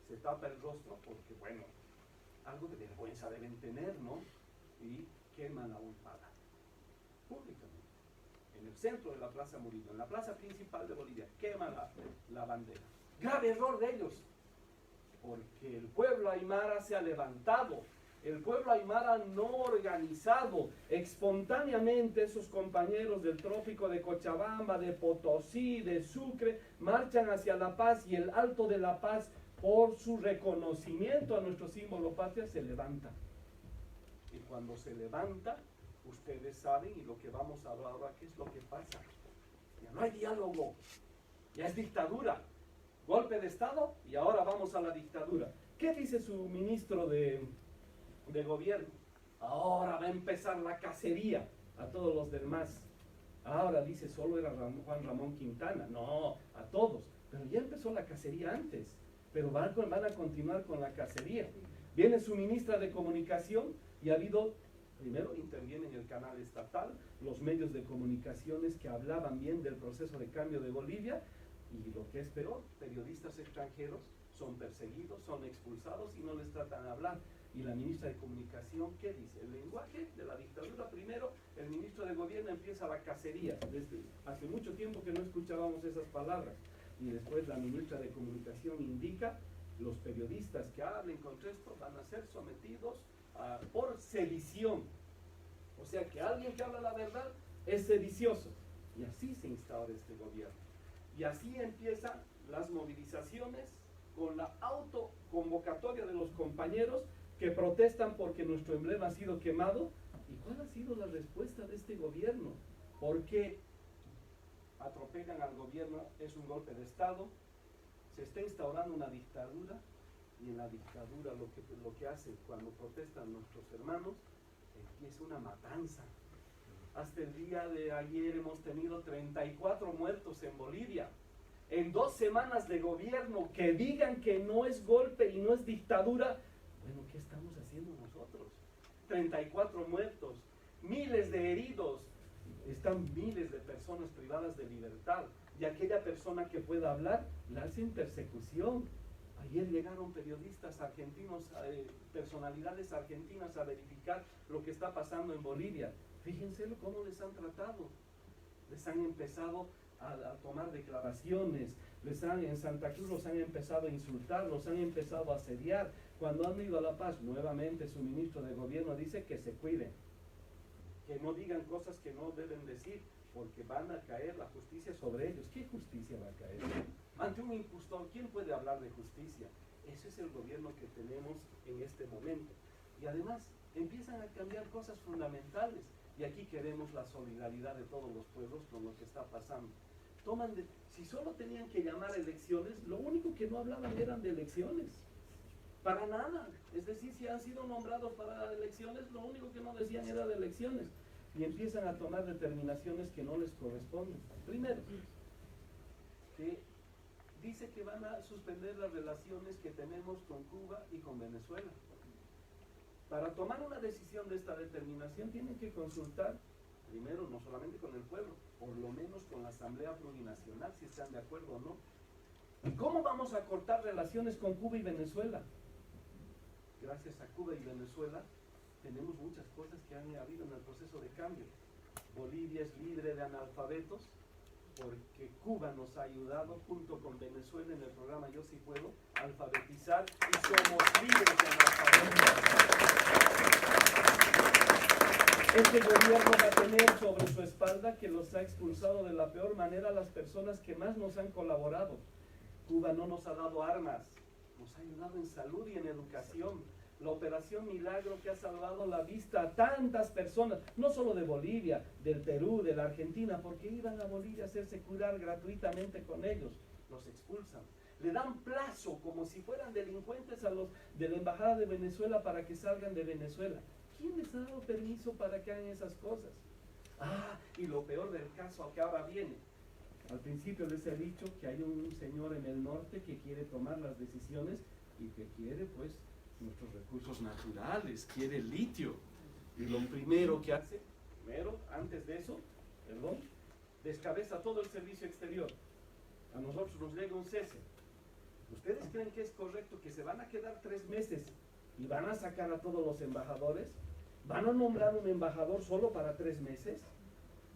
se tapa el rostro porque, bueno, algo de vergüenza deben tener, ¿no? Y queman la huipala, públicamente. En el centro de la Plaza Murillo, en la plaza principal de Bolivia, queman la bandera. Grave error de ellos, porque el pueblo aymara se ha levantado, el pueblo aymara no organizado, espontáneamente esos compañeros del trópico de Cochabamba, de Potosí, de Sucre, marchan hacia La Paz y el Alto de La Paz, por su reconocimiento a nuestro símbolo patria, se levanta. Y cuando se levanta, ustedes saben, y lo que vamos a hablar ahora, ¿qué es lo que pasa? Ya no hay diálogo, ya es dictadura. Golpe de Estado y ahora vamos a la dictadura. ¿Qué dice su ministro de gobierno? Ahora va a empezar la cacería a todos los del MAS. Ahora dice solo era Juan Ramón Quintana. No, a todos. Pero ya empezó la cacería antes. Pero van a continuar con la cacería. Viene su ministra de Comunicación y ha habido, primero interviene en el canal estatal, los medios de comunicaciones que hablaban bien del proceso de cambio de Bolivia. Y lo que es peor, periodistas extranjeros son perseguidos, son expulsados y no les tratan de hablar. Y la ministra de Comunicación, ¿qué dice? El lenguaje de la dictadura. Primero, el ministro de Gobierno empieza la cacería. Desde hace mucho tiempo que no escuchábamos esas palabras. Y después la ministra de Comunicación indica, los periodistas que hablen contra esto van a ser sometidos por sedición. O sea que alguien que habla la verdad es sedicioso. Y así se instaura este gobierno. Y así empiezan las movilizaciones con la autoconvocatoria de los compañeros que protestan porque nuestro emblema ha sido quemado. ¿Y cuál ha sido la respuesta de este gobierno? ¿Por qué atropellan al gobierno? Es un golpe de Estado, se está instaurando una dictadura, y en la dictadura lo que hacen cuando protestan nuestros hermanos, empieza una matanza. Hasta el día de ayer hemos tenido 34 muertos en Bolivia. En 2 semanas de gobierno, que digan que no es golpe y no es dictadura. Bueno, ¿qué estamos haciendo nosotros? 34 muertos, miles de heridos. Están miles de personas privadas de libertad. Y aquella persona que pueda hablar, la hacen persecución. Ayer llegaron periodistas argentinos, personalidades argentinas a verificar lo que está pasando en Bolivia. Fíjense cómo les han tratado. Les han empezado a tomar declaraciones. En Santa Cruz los han empezado a insultar, los han empezado a asediar. Cuando han ido a La Paz, nuevamente su ministro de Gobierno dice que se cuiden, que no digan cosas que no deben decir, porque van a caer la justicia sobre ellos. ¿Qué justicia va a caer? Ante un impostor, ¿quién puede hablar de justicia? Ese es el gobierno que tenemos en este momento. Y además, empiezan a cambiar cosas fundamentales. Y aquí queremos la solidaridad de todos los pueblos con lo que está pasando. Si solo tenían que llamar a elecciones, lo único que no hablaban eran de elecciones. Para nada. Es decir, si han sido nombrados para elecciones, lo único que no decían era de elecciones. Y empiezan a tomar determinaciones que no les corresponden. Primero, que dice que van a suspender las relaciones que tenemos con Cuba y con Venezuela. Para tomar una decisión de esta determinación tienen que consultar, primero, no solamente con el pueblo, por lo menos con la Asamblea Plurinacional, si están de acuerdo o no. ¿Y cómo vamos a cortar relaciones con Cuba y Venezuela? Gracias a Cuba y Venezuela tenemos muchas cosas que han habido en el proceso de cambio. Bolivia es libre de analfabetos porque Cuba nos ha ayudado junto con Venezuela en el programa Yo Sí Puedo a alfabetizar y somos libres de analfabetos. Este gobierno va a tener sobre su espalda que los ha expulsado de la peor manera a las personas que más nos han colaborado. Cuba no nos ha dado armas, nos ha ayudado en salud y en educación. La Operación Milagro que ha salvado la vista a tantas personas, no solo de Bolivia, del Perú, de la Argentina, porque iban a Bolivia a hacerse curar gratuitamente con ellos. Los expulsan. Le dan plazo como si fueran delincuentes a los de la Embajada de Venezuela para que salgan de Venezuela. ¿Quién les ha dado permiso para que hagan esas cosas? Y lo peor del caso que ahora viene. Al principio les he dicho que hay un señor en el norte que quiere tomar las decisiones y que quiere, pues, nuestros recursos naturales, quiere litio. Y lo primero que hace, antes de eso, descabeza todo el servicio exterior. A nosotros nos llega un cese. ¿Ustedes creen que es correcto que se van a quedar 3 meses y van a sacar a todos los embajadores? ¿Van a nombrar un embajador solo para 3 meses?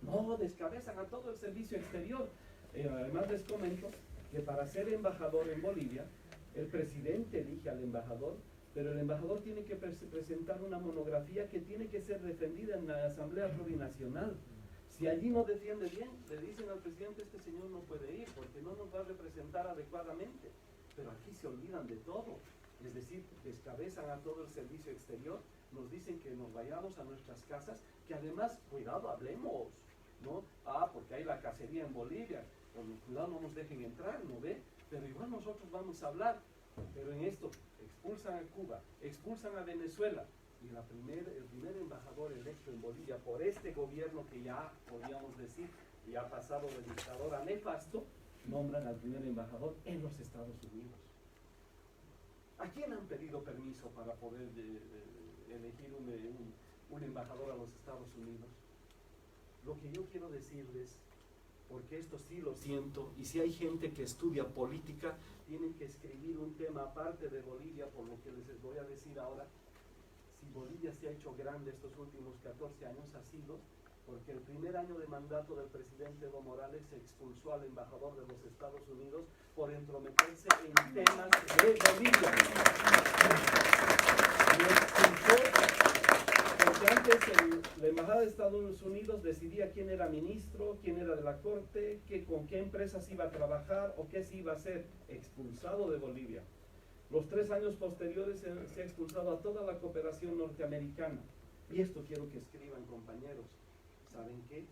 No, descabezan a todo el servicio exterior. Además les comento que para ser embajador en Bolivia, el presidente elige al embajador, pero el embajador tiene que presentar una monografía que tiene que ser defendida en la Asamblea Plurinacional. Si allí no defiende bien, le dicen al presidente, este señor no puede ir porque no nos va a representar adecuadamente. Pero aquí se olvidan de todo. Es decir, descabezan a todo el servicio exterior, nos dicen que nos vayamos a nuestras casas, que además, cuidado, hablemos, ¿no? Porque hay la cacería en Bolivia, cuidado, no nos dejen entrar, ¿no ve? Pero igual nosotros vamos a hablar. Pero en esto, expulsan a Cuba, expulsan a Venezuela, y el primer embajador electo en Bolivia por este gobierno que ya podríamos decir, ya ha pasado de dictador a nefasto, nombran al primer embajador en los Estados Unidos. ¿A quién han pedido permiso para poder elegir un embajador a los Estados Unidos? Lo que yo quiero decirles, porque esto sí lo siento, y si hay gente que estudia política, tienen que escribir un tema aparte de Bolivia, por lo que les voy a decir ahora. Si Bolivia se ha hecho grande estos últimos 14 años, ha sido porque el primer año de mandato del presidente Evo Morales se expulsó al embajador de los Estados Unidos por entrometerse en temas de Bolivia. Lo expulsó porque antes la embajada de Estados Unidos decidía quién era ministro, quién era de la corte, con qué empresas iba a trabajar o qué se iba a hacer. Expulsado de Bolivia. Los 3 años posteriores se ha expulsado a toda la cooperación norteamericana. Y esto quiero que escriban, compañeros. ¿Saben qué?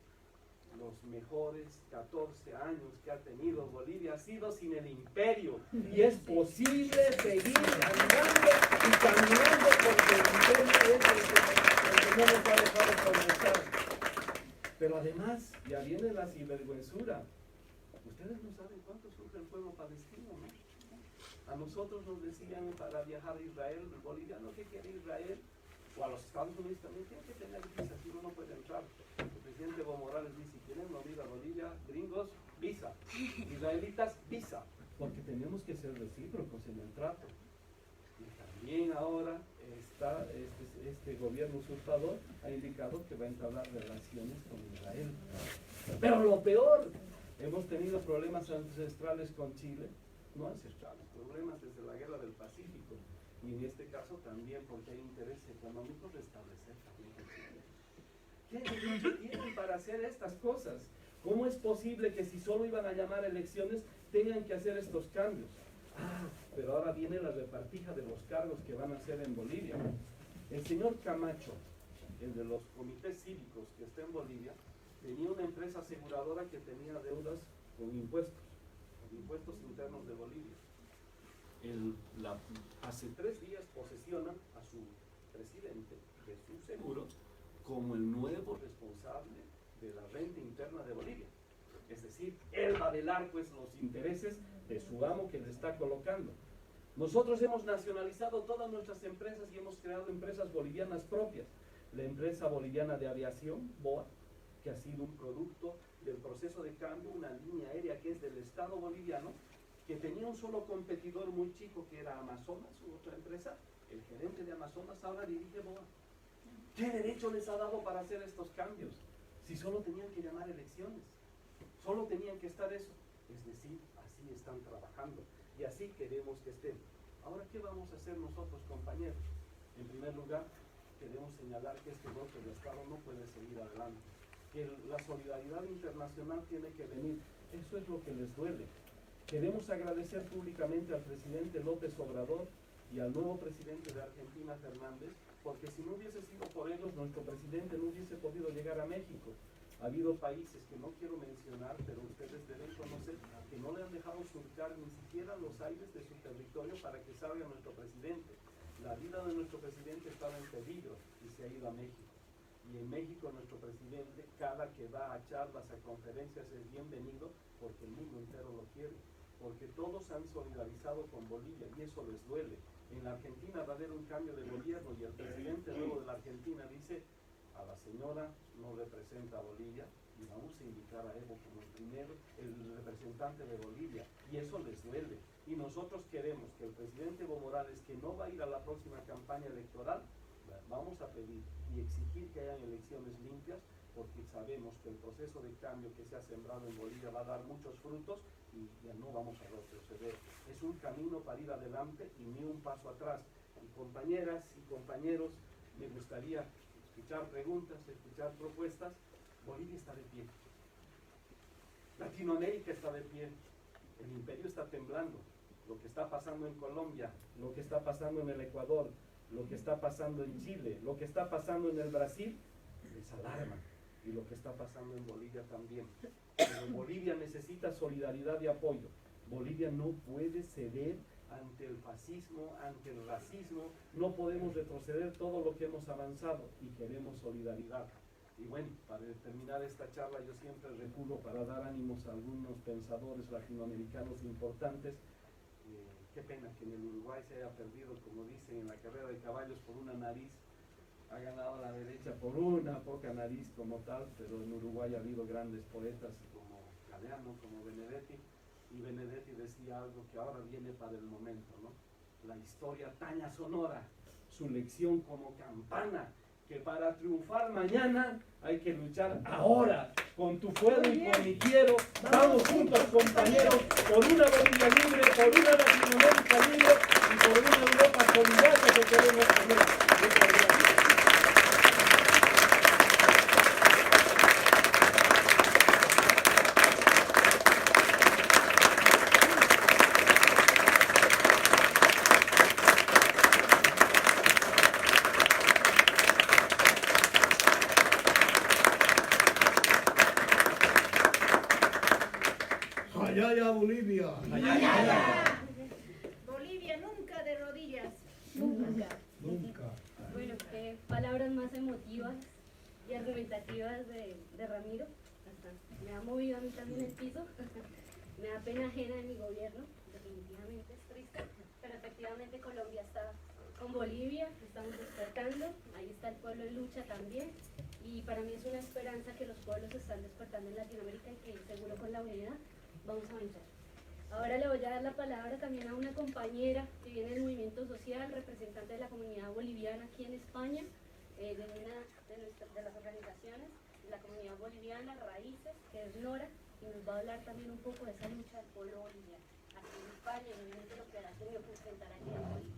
Los mejores 14 años que ha tenido Bolivia ha sido sin el imperio. Y es posible seguir andando y caminando porque el imperio es el que no nos ha dejado progresar. Pero además, ya viene la sinvergüenzura. Ustedes no saben cuánto sufre el pueblo palestino, ¿no? A nosotros nos decían para viajar a Israel, el boliviano que quiere Israel, o a los Estados Unidos también, tiene que tener visa, si uno no puede entrar. El presidente Evo Morales dice, si quieren no ir a Bolivia, gringos, visa. Israelitas, visa. Porque tenemos que ser recíprocos en el trato. Y también ahora está este gobierno usurpador ha indicado que va a entablar relaciones con Israel. Pero lo peor, hemos tenido problemas ancestrales con Chile, no ancestrales, problemas desde la guerra del Pacífico. Y en este caso también porque hay interés económico de establecer también con Chile. ¿Qué derecho tienen para hacer estas cosas? ¿Cómo es posible que si solo iban a llamar elecciones tengan que hacer estos cambios? Pero ahora viene la repartija de los cargos que van a hacer en Bolivia. El señor Camacho, el de los comités cívicos que está en Bolivia, tenía una empresa aseguradora que tenía deudas con impuestos internos de Bolivia. Hace 3 días posesionan a su presidente de su seguro como el nuevo responsable de la renta interna de Bolivia. Es decir, él va a velar pues los intereses de su amo que le está colocando. Nosotros hemos nacionalizado todas nuestras empresas y hemos creado empresas bolivianas propias. La empresa boliviana de aviación, BOA, que ha sido un producto del proceso de cambio, una línea aérea que es del Estado boliviano, que tenía un solo competidor muy chico que era Amazonas, su otra empresa. El gerente de Amazonas ahora dirige BOA. ¿Qué derecho les ha dado para hacer estos cambios? Si solo tenían que llamar elecciones, solo tenían que estar eso. Es decir, así están trabajando y así queremos que estén. Ahora, ¿qué vamos a hacer nosotros, compañeros? En primer lugar, queremos señalar que este golpe de Estado no puede seguir adelante, que la solidaridad internacional tiene que venir. Eso es lo que les duele. Queremos agradecer públicamente al presidente López Obrador y al nuevo presidente de Argentina, Fernández, porque si no hubiese sido por ellos, nuestro presidente no hubiese podido llegar a México. Ha habido países que no quiero mencionar, pero ustedes deben conocer, que no le han dejado surcar ni siquiera los aires de su territorio para que salga nuestro presidente. La vida de nuestro presidente estaba en peligro y se ha ido a México. Y en México nuestro presidente, cada que va a charlas, a conferencias, es bienvenido porque el mundo entero lo quiere. Porque todos han solidarizado con Bolivia y eso les duele. En la Argentina va a haber un cambio de gobierno y el presidente nuevo de la Argentina dice: a la señora no representa a Bolivia y vamos a invitar a Evo como el representante de Bolivia, y eso les duele. Y nosotros queremos que el presidente Evo Morales, que no va a ir a la próxima campaña electoral, vamos a pedir y exigir que hayan elecciones limpias, porque sabemos que el proceso de cambio que se ha sembrado en Bolivia va a dar muchos frutos y ya no vamos a retroceder. Es un camino para ir adelante y ni un paso atrás. Y compañeras y compañeros, me gustaría escuchar preguntas, escuchar propuestas. Bolivia está de pie. Latinoamérica está de pie. El imperio está temblando. Lo que está pasando en Colombia, lo que está pasando en el Ecuador, lo que está pasando en Chile, lo que está pasando en el Brasil, les alarma. Y lo que está pasando en Bolivia también. Pero Bolivia necesita solidaridad y apoyo. Bolivia no puede ceder ante el fascismo, ante el racismo. No podemos retroceder todo lo que hemos avanzado y queremos solidaridad. Y bueno, para terminar esta charla, yo siempre recurro para dar ánimos a algunos pensadores latinoamericanos importantes. Qué pena que en el Uruguay se haya perdido, como dicen, en la carrera de caballos por una nariz. Ha ganado a la derecha por una poca nariz como tal, pero en Uruguay ha habido grandes poetas como Galeano, como Benedetti, y Benedetti decía algo que ahora viene para el momento, ¿no? La historia taña sonora, su lección como campana, que para triunfar mañana hay que luchar ahora, con tu fuego y con mi quiero. Vamos juntos, compañeros, por una Bolivia libre, por una Latinoamérica libre y por una Europa solidaria que queremos tener. Muchas gracias. ¡Allá, Bolivia! Bolivia nunca de rodillas. Nunca. Nunca. Bueno, palabras más emotivas y argumentativas de Ramiro. Hasta me ha movido a mí también el piso. Me da pena ajena de mi gobierno. Definitivamente es triste. Pero efectivamente Colombia está con Bolivia. Estamos despertando. Ahí está el pueblo en lucha también. Y para mí es una esperanza que los pueblos están despertando en Latinoamérica y que seguro con la unidad vamos a vencer. Ahora le voy a dar la palabra también a una compañera que viene del movimiento social, representante de la comunidad boliviana aquí en España, de una de las organizaciones de la comunidad boliviana, Raíces, que es Nora, y nos va a hablar también un poco de esa lucha del pueblo boliviano aquí en España y obviamente lo que ha tenido que enfrentar aquí en Bolivia.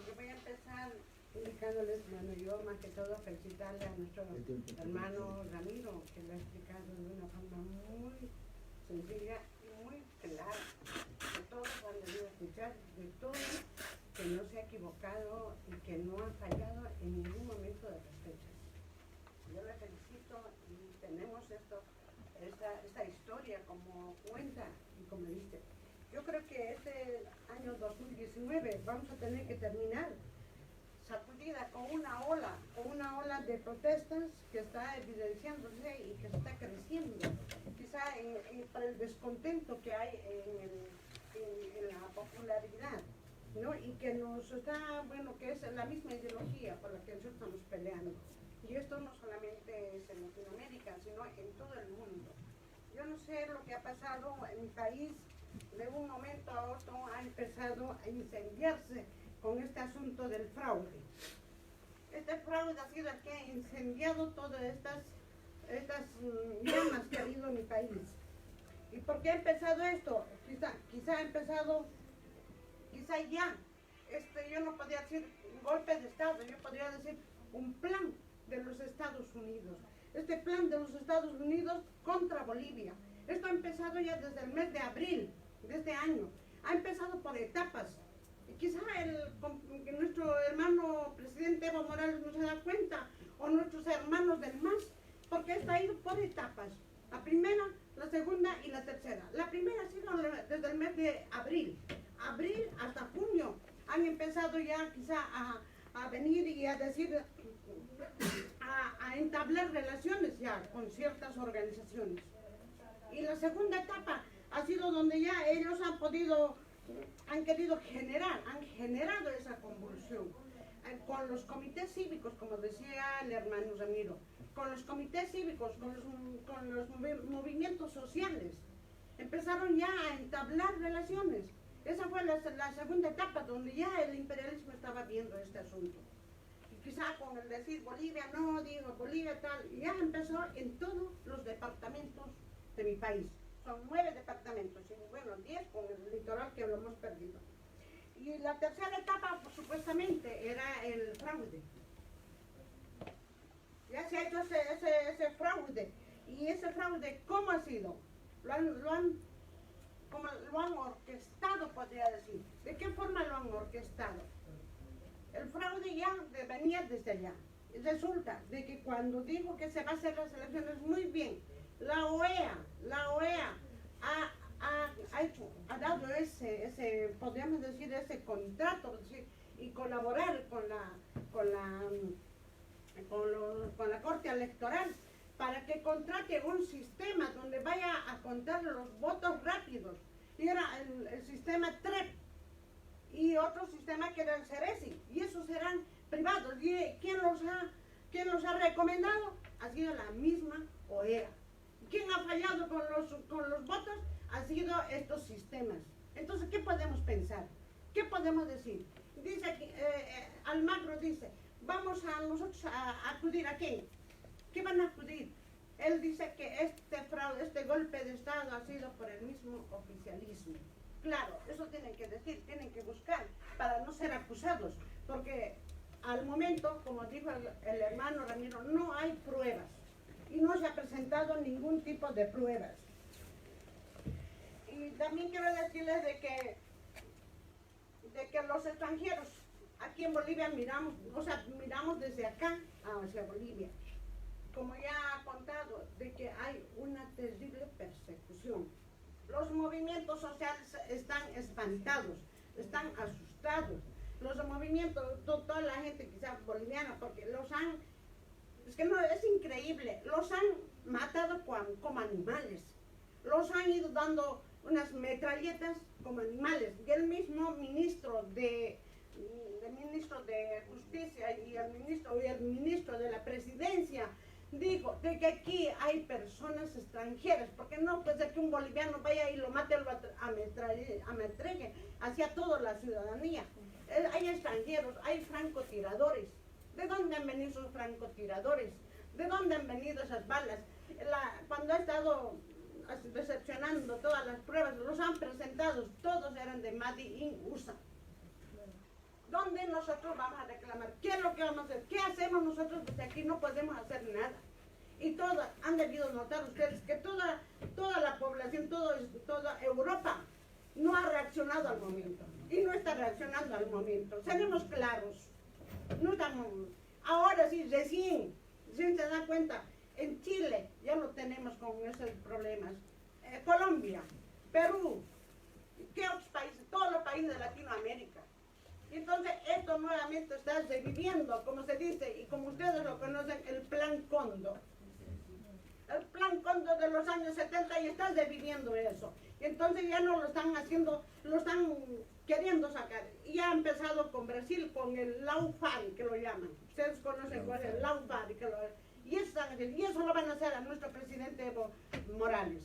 Yo voy a empezar indicándoles, bueno, yo más que todo felicitarle a nuestro hermano Ramiro, que lo ha explicado de una forma muy sencilla y muy clara. Que todos han debido escuchar, de todo, que no se ha equivocado y que no ha fallado en ningún momento de las fechas. Yo le felicito y tenemos esta historia como cuenta y como dice. Yo creo que este año 2019 vamos a tener que terminar sacudida con una ola de protestas que está evidenciándose y que está creciendo, quizá por el descontento que hay en la popularidad, ¿no? Y que nos está, bueno, que es la misma ideología por la que nosotros estamos peleando. Y esto no solamente es en Latinoamérica, sino en todo el mundo. yo no sé lo que ha pasado en mi país, de un momento a otro ha empezado a incendiarse con este asunto del fraude. Este fraude ha sido el que ha incendiado todas estas llamas que ha habido en mi país. ¿Y por qué ha empezado esto? Quizá ha empezado, quizá ya, yo no podría decir un golpe de Estado, yo podría decir un plan de los Estados Unidos. Este plan de los Estados Unidos contra Bolivia. Esto ha empezado ya desde el mes de abril de este año. Ha empezado por etapas. Y quizá nuestro hermano presidente Evo Morales no se da cuenta, o nuestros hermanos del MAS, porque esto ha ido por etapas. La primera, la segunda y la tercera. La primera ha sido desde el mes de abril. Abril hasta junio han empezado ya quizá a venir y a decir, a entablar relaciones ya con ciertas organizaciones. Y la segunda etapa ha sido donde ya ellos han querido han generado esa convulsión con los comités cívicos, como decía el hermano Ramiro, con los comités cívicos, con los movimientos sociales. Empezaron ya a entablar relaciones. Esa fue la segunda etapa donde ya el imperialismo estaba viendo este asunto. Y quizá con el decir Bolivia no, digo Bolivia tal, ya empezó en todos los departamentos de mi país. Son 9 departamentos, y bueno, 10 con el litoral que lo hemos perdido. Y la tercera etapa, pues, supuestamente, era el fraude. Ya se ha hecho ese fraude. Y ese fraude, ¿cómo ha sido? Lo han orquestado, podría decir. ¿De qué forma lo han orquestado? El fraude ya venía desde allá. Y resulta de que cuando dijo que se va a hacer las elecciones, muy bien, la OEA ha dado podríamos decir, ese contrato, y colaborar con la Corte Electoral para que contrate un sistema donde vaya a contar los votos rápidos. Y era el sistema TREP y otro sistema que era el CERESI, y esos serán privados. ¿Y quién los ha recomendado? Ha sido la misma OEA. ¿Quién ha fallado con los votos? Han sido estos sistemas. Entonces, ¿qué podemos pensar? ¿Qué podemos decir? Dice Almagro dice, vamos a nosotros a acudir a quién. ¿Qué van a acudir? Él dice que este fraude, este golpe de Estado ha sido por el mismo oficialismo. Claro, eso tienen que decir, tienen que buscar para no ser acusados, porque al momento, como dijo el hermano Ramiro, no hay pruebas y no se ha presentado ningún tipo de pruebas. Y también quiero decirles de que los extranjeros aquí en Bolivia miramos desde acá hacia Bolivia, como ya ha contado, de que hay una terrible persecución. Los movimientos sociales están espantados, están asustados. Los movimientos, toda la gente quizás boliviana, porque es increíble, los han matado como animales. Los han ido dando unas metralletas como animales. Y el mismo ministro de Justicia y el ministro de la Presidencia dijo de que aquí hay personas extranjeras, porque no puede ser que un boliviano vaya y lo mate a metralla hacia toda la ciudadanía. Hay extranjeros, hay francotiradores. ¿De dónde han venido esos francotiradores? ¿De dónde han venido esas balas? Cuando ha estado decepcionando todas las pruebas, los han presentado, todos eran de Made in USA. ¿Dónde nosotros vamos a reclamar? ¿Qué es lo que vamos a hacer? ¿Qué hacemos nosotros desde aquí? No podemos hacer nada. Y han debido notar ustedes que toda la población, toda Europa no ha reaccionado al momento. Y no está reaccionando al momento. Seremos claros. No estamos. Ahora sí, recién se da cuenta. En Chile ya no tenemos con esos problemas. Colombia, Perú, ¿qué otros países? Todos los países de Latinoamérica. Entonces esto nuevamente está reviviendo, como se dice, y como ustedes lo conocen, el Plan Cóndor. El Plan Cóndor de los años 70 y está reviviendo eso. Y entonces ya no lo están haciendo, lo están queriendo sacar. Y ya ha empezado con Brasil, con el Laufari, que lo llaman. Ustedes conocen cuál es el Laufari, y eso lo van a hacer a nuestro presidente Evo Morales.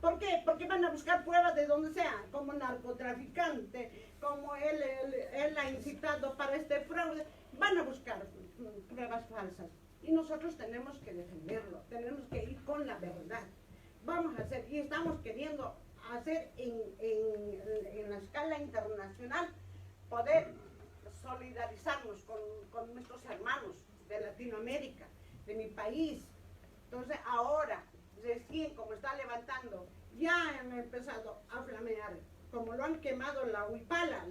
¿Por qué? Porque van a buscar pruebas de donde sea, como narcotraficante, como él ha incitado para este fraude. Van a buscar pruebas falsas. Y nosotros tenemos que defenderlo, tenemos que ir con la verdad. Vamos a hacer, y estamos queriendo hacer en la escala internacional, poder solidarizarnos con nuestros hermanos de Latinoamérica, de mi país. Entonces ahora, recién como está levantando, ya han empezado a flamear, como lo han quemado la huipala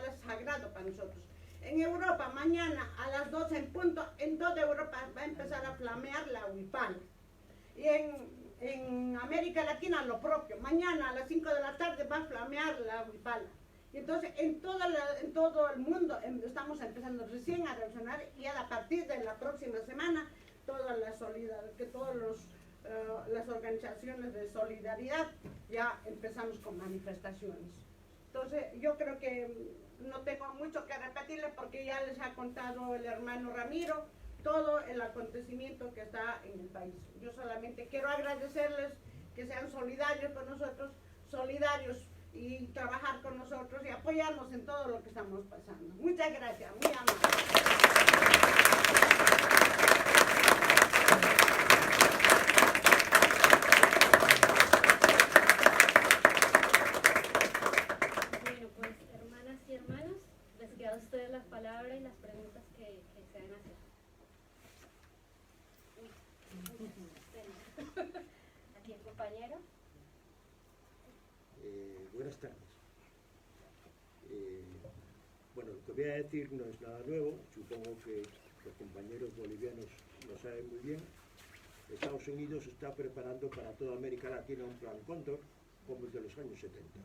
es sagrado para nosotros. En Europa, mañana a las 12 en punto, en toda Europa va a empezar a flamear la huipala. Y en América Latina lo propio, mañana a las 5 de la tarde va a flamear la huipala. Y entonces en todo el mundo estamos empezando recién a reaccionar, y a partir de la próxima semana todas las organizaciones de solidaridad ya empezamos con manifestaciones. Entonces yo creo que no tengo mucho que repetirles porque ya les ha contado el hermano Ramiro todo el acontecimiento que está en el país. Yo solamente quiero agradecerles que sean solidarios con nosotros, solidarios, y trabajar con nosotros y apoyarnos en todo lo que estamos pasando. Muchas gracias, muy amables. Bueno, pues hermanas y hermanos, les queda a ustedes las palabras y las preguntas que desean hacer. Aquí el compañero. Buenas tardes. Bueno, lo que voy a decir no es nada nuevo, supongo que los compañeros bolivianos lo saben muy bien. Estados Unidos está preparando para toda América Latina un plan Cóndor, como el de los años 70.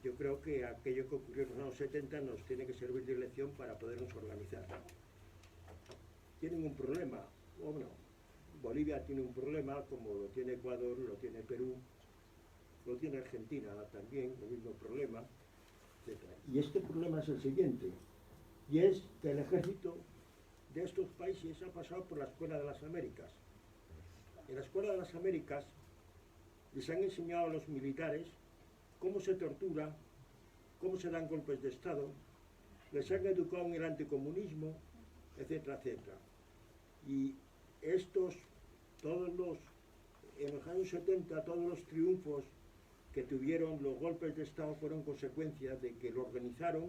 Yo creo que aquello que ocurrió en los años 70 nos tiene que servir de lección para podernos organizar. Tienen un problema, o no, Bolivia tiene un problema como lo tiene Ecuador, lo tiene Perú, lo tiene Argentina también, el mismo problema, etc. Y este problema es el siguiente, y es que el ejército de estos países ha pasado por la Escuela de las Américas. En la Escuela de las Américas les han enseñado a los militares cómo se tortura, cómo se dan golpes de Estado, les han educado en el anticomunismo, etcétera, etcétera. Y en los años 70, todos los triunfos que tuvieron los golpes de Estado fueron consecuencia de que lo organizaron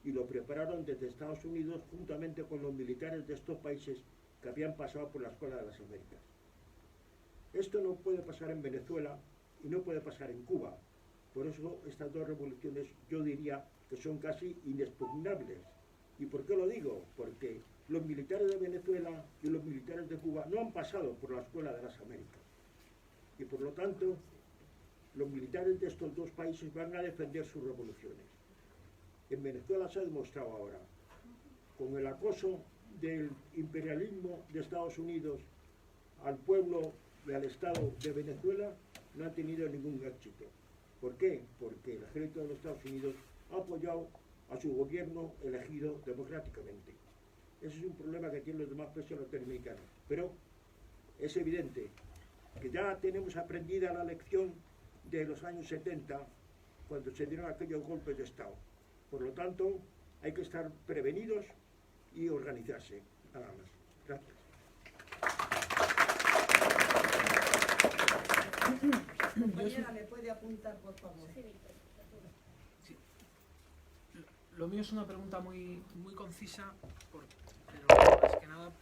y lo prepararon desde Estados Unidos juntamente con los militares de estos países que habían pasado por la Escuela de las Américas. Esto no puede pasar en Venezuela y no puede pasar en Cuba. Por eso estas dos revoluciones yo diría que son casi inexpugnables. ¿Y por qué lo digo? Porque los militares de Venezuela y los militares de Cuba no han pasado por la Escuela de las Américas. Y por lo tanto, los militares de estos dos países van a defender sus revoluciones. En Venezuela se ha demostrado ahora, con el acoso del imperialismo de Estados Unidos al pueblo y al Estado de Venezuela, no han tenido ningún éxito. ¿Por qué? Porque el ejército de los Estados Unidos ha apoyado a su gobierno elegido democráticamente. Ese es un problema que tienen los demás países latinoamericanos. Pero es evidente que ya tenemos aprendida la lección de los años 70, cuando se dieron aquellos golpes de Estado. Por lo tanto, hay que estar prevenidos y organizarse. Nada más. Gracias. Compañera, ¿me puede apuntar, por favor? Sí. Lo mío es una pregunta muy concisa, pero más que nada,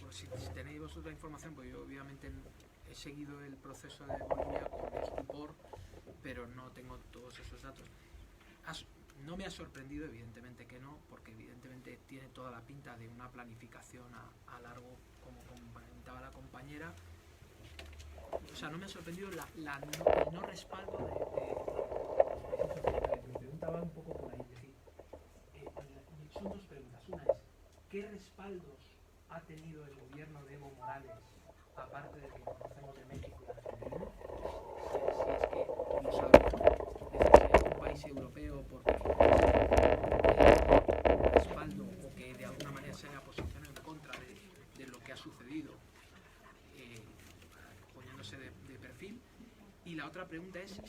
por si tenéis vosotros información, pues yo obviamente he seguido el proceso de Bolivia con estupor, pero no tengo todos esos datos. No me ha sorprendido, evidentemente que no, porque evidentemente tiene toda la pinta de una planificación a largo, como comentaba la compañera. O sea, no me ha sorprendido el no respaldo de... Me preguntaba un poco por ahí, es decir, son dos preguntas. Una es, ¿qué respaldos ha tenido el gobierno de Evo Morales, aparte del que conocemos de México y Argentina? Si es que, como saben, es un país europeo porque respaldo o que de alguna manera se haya posicionado en contra de lo que ha sucedido. otra pregunta es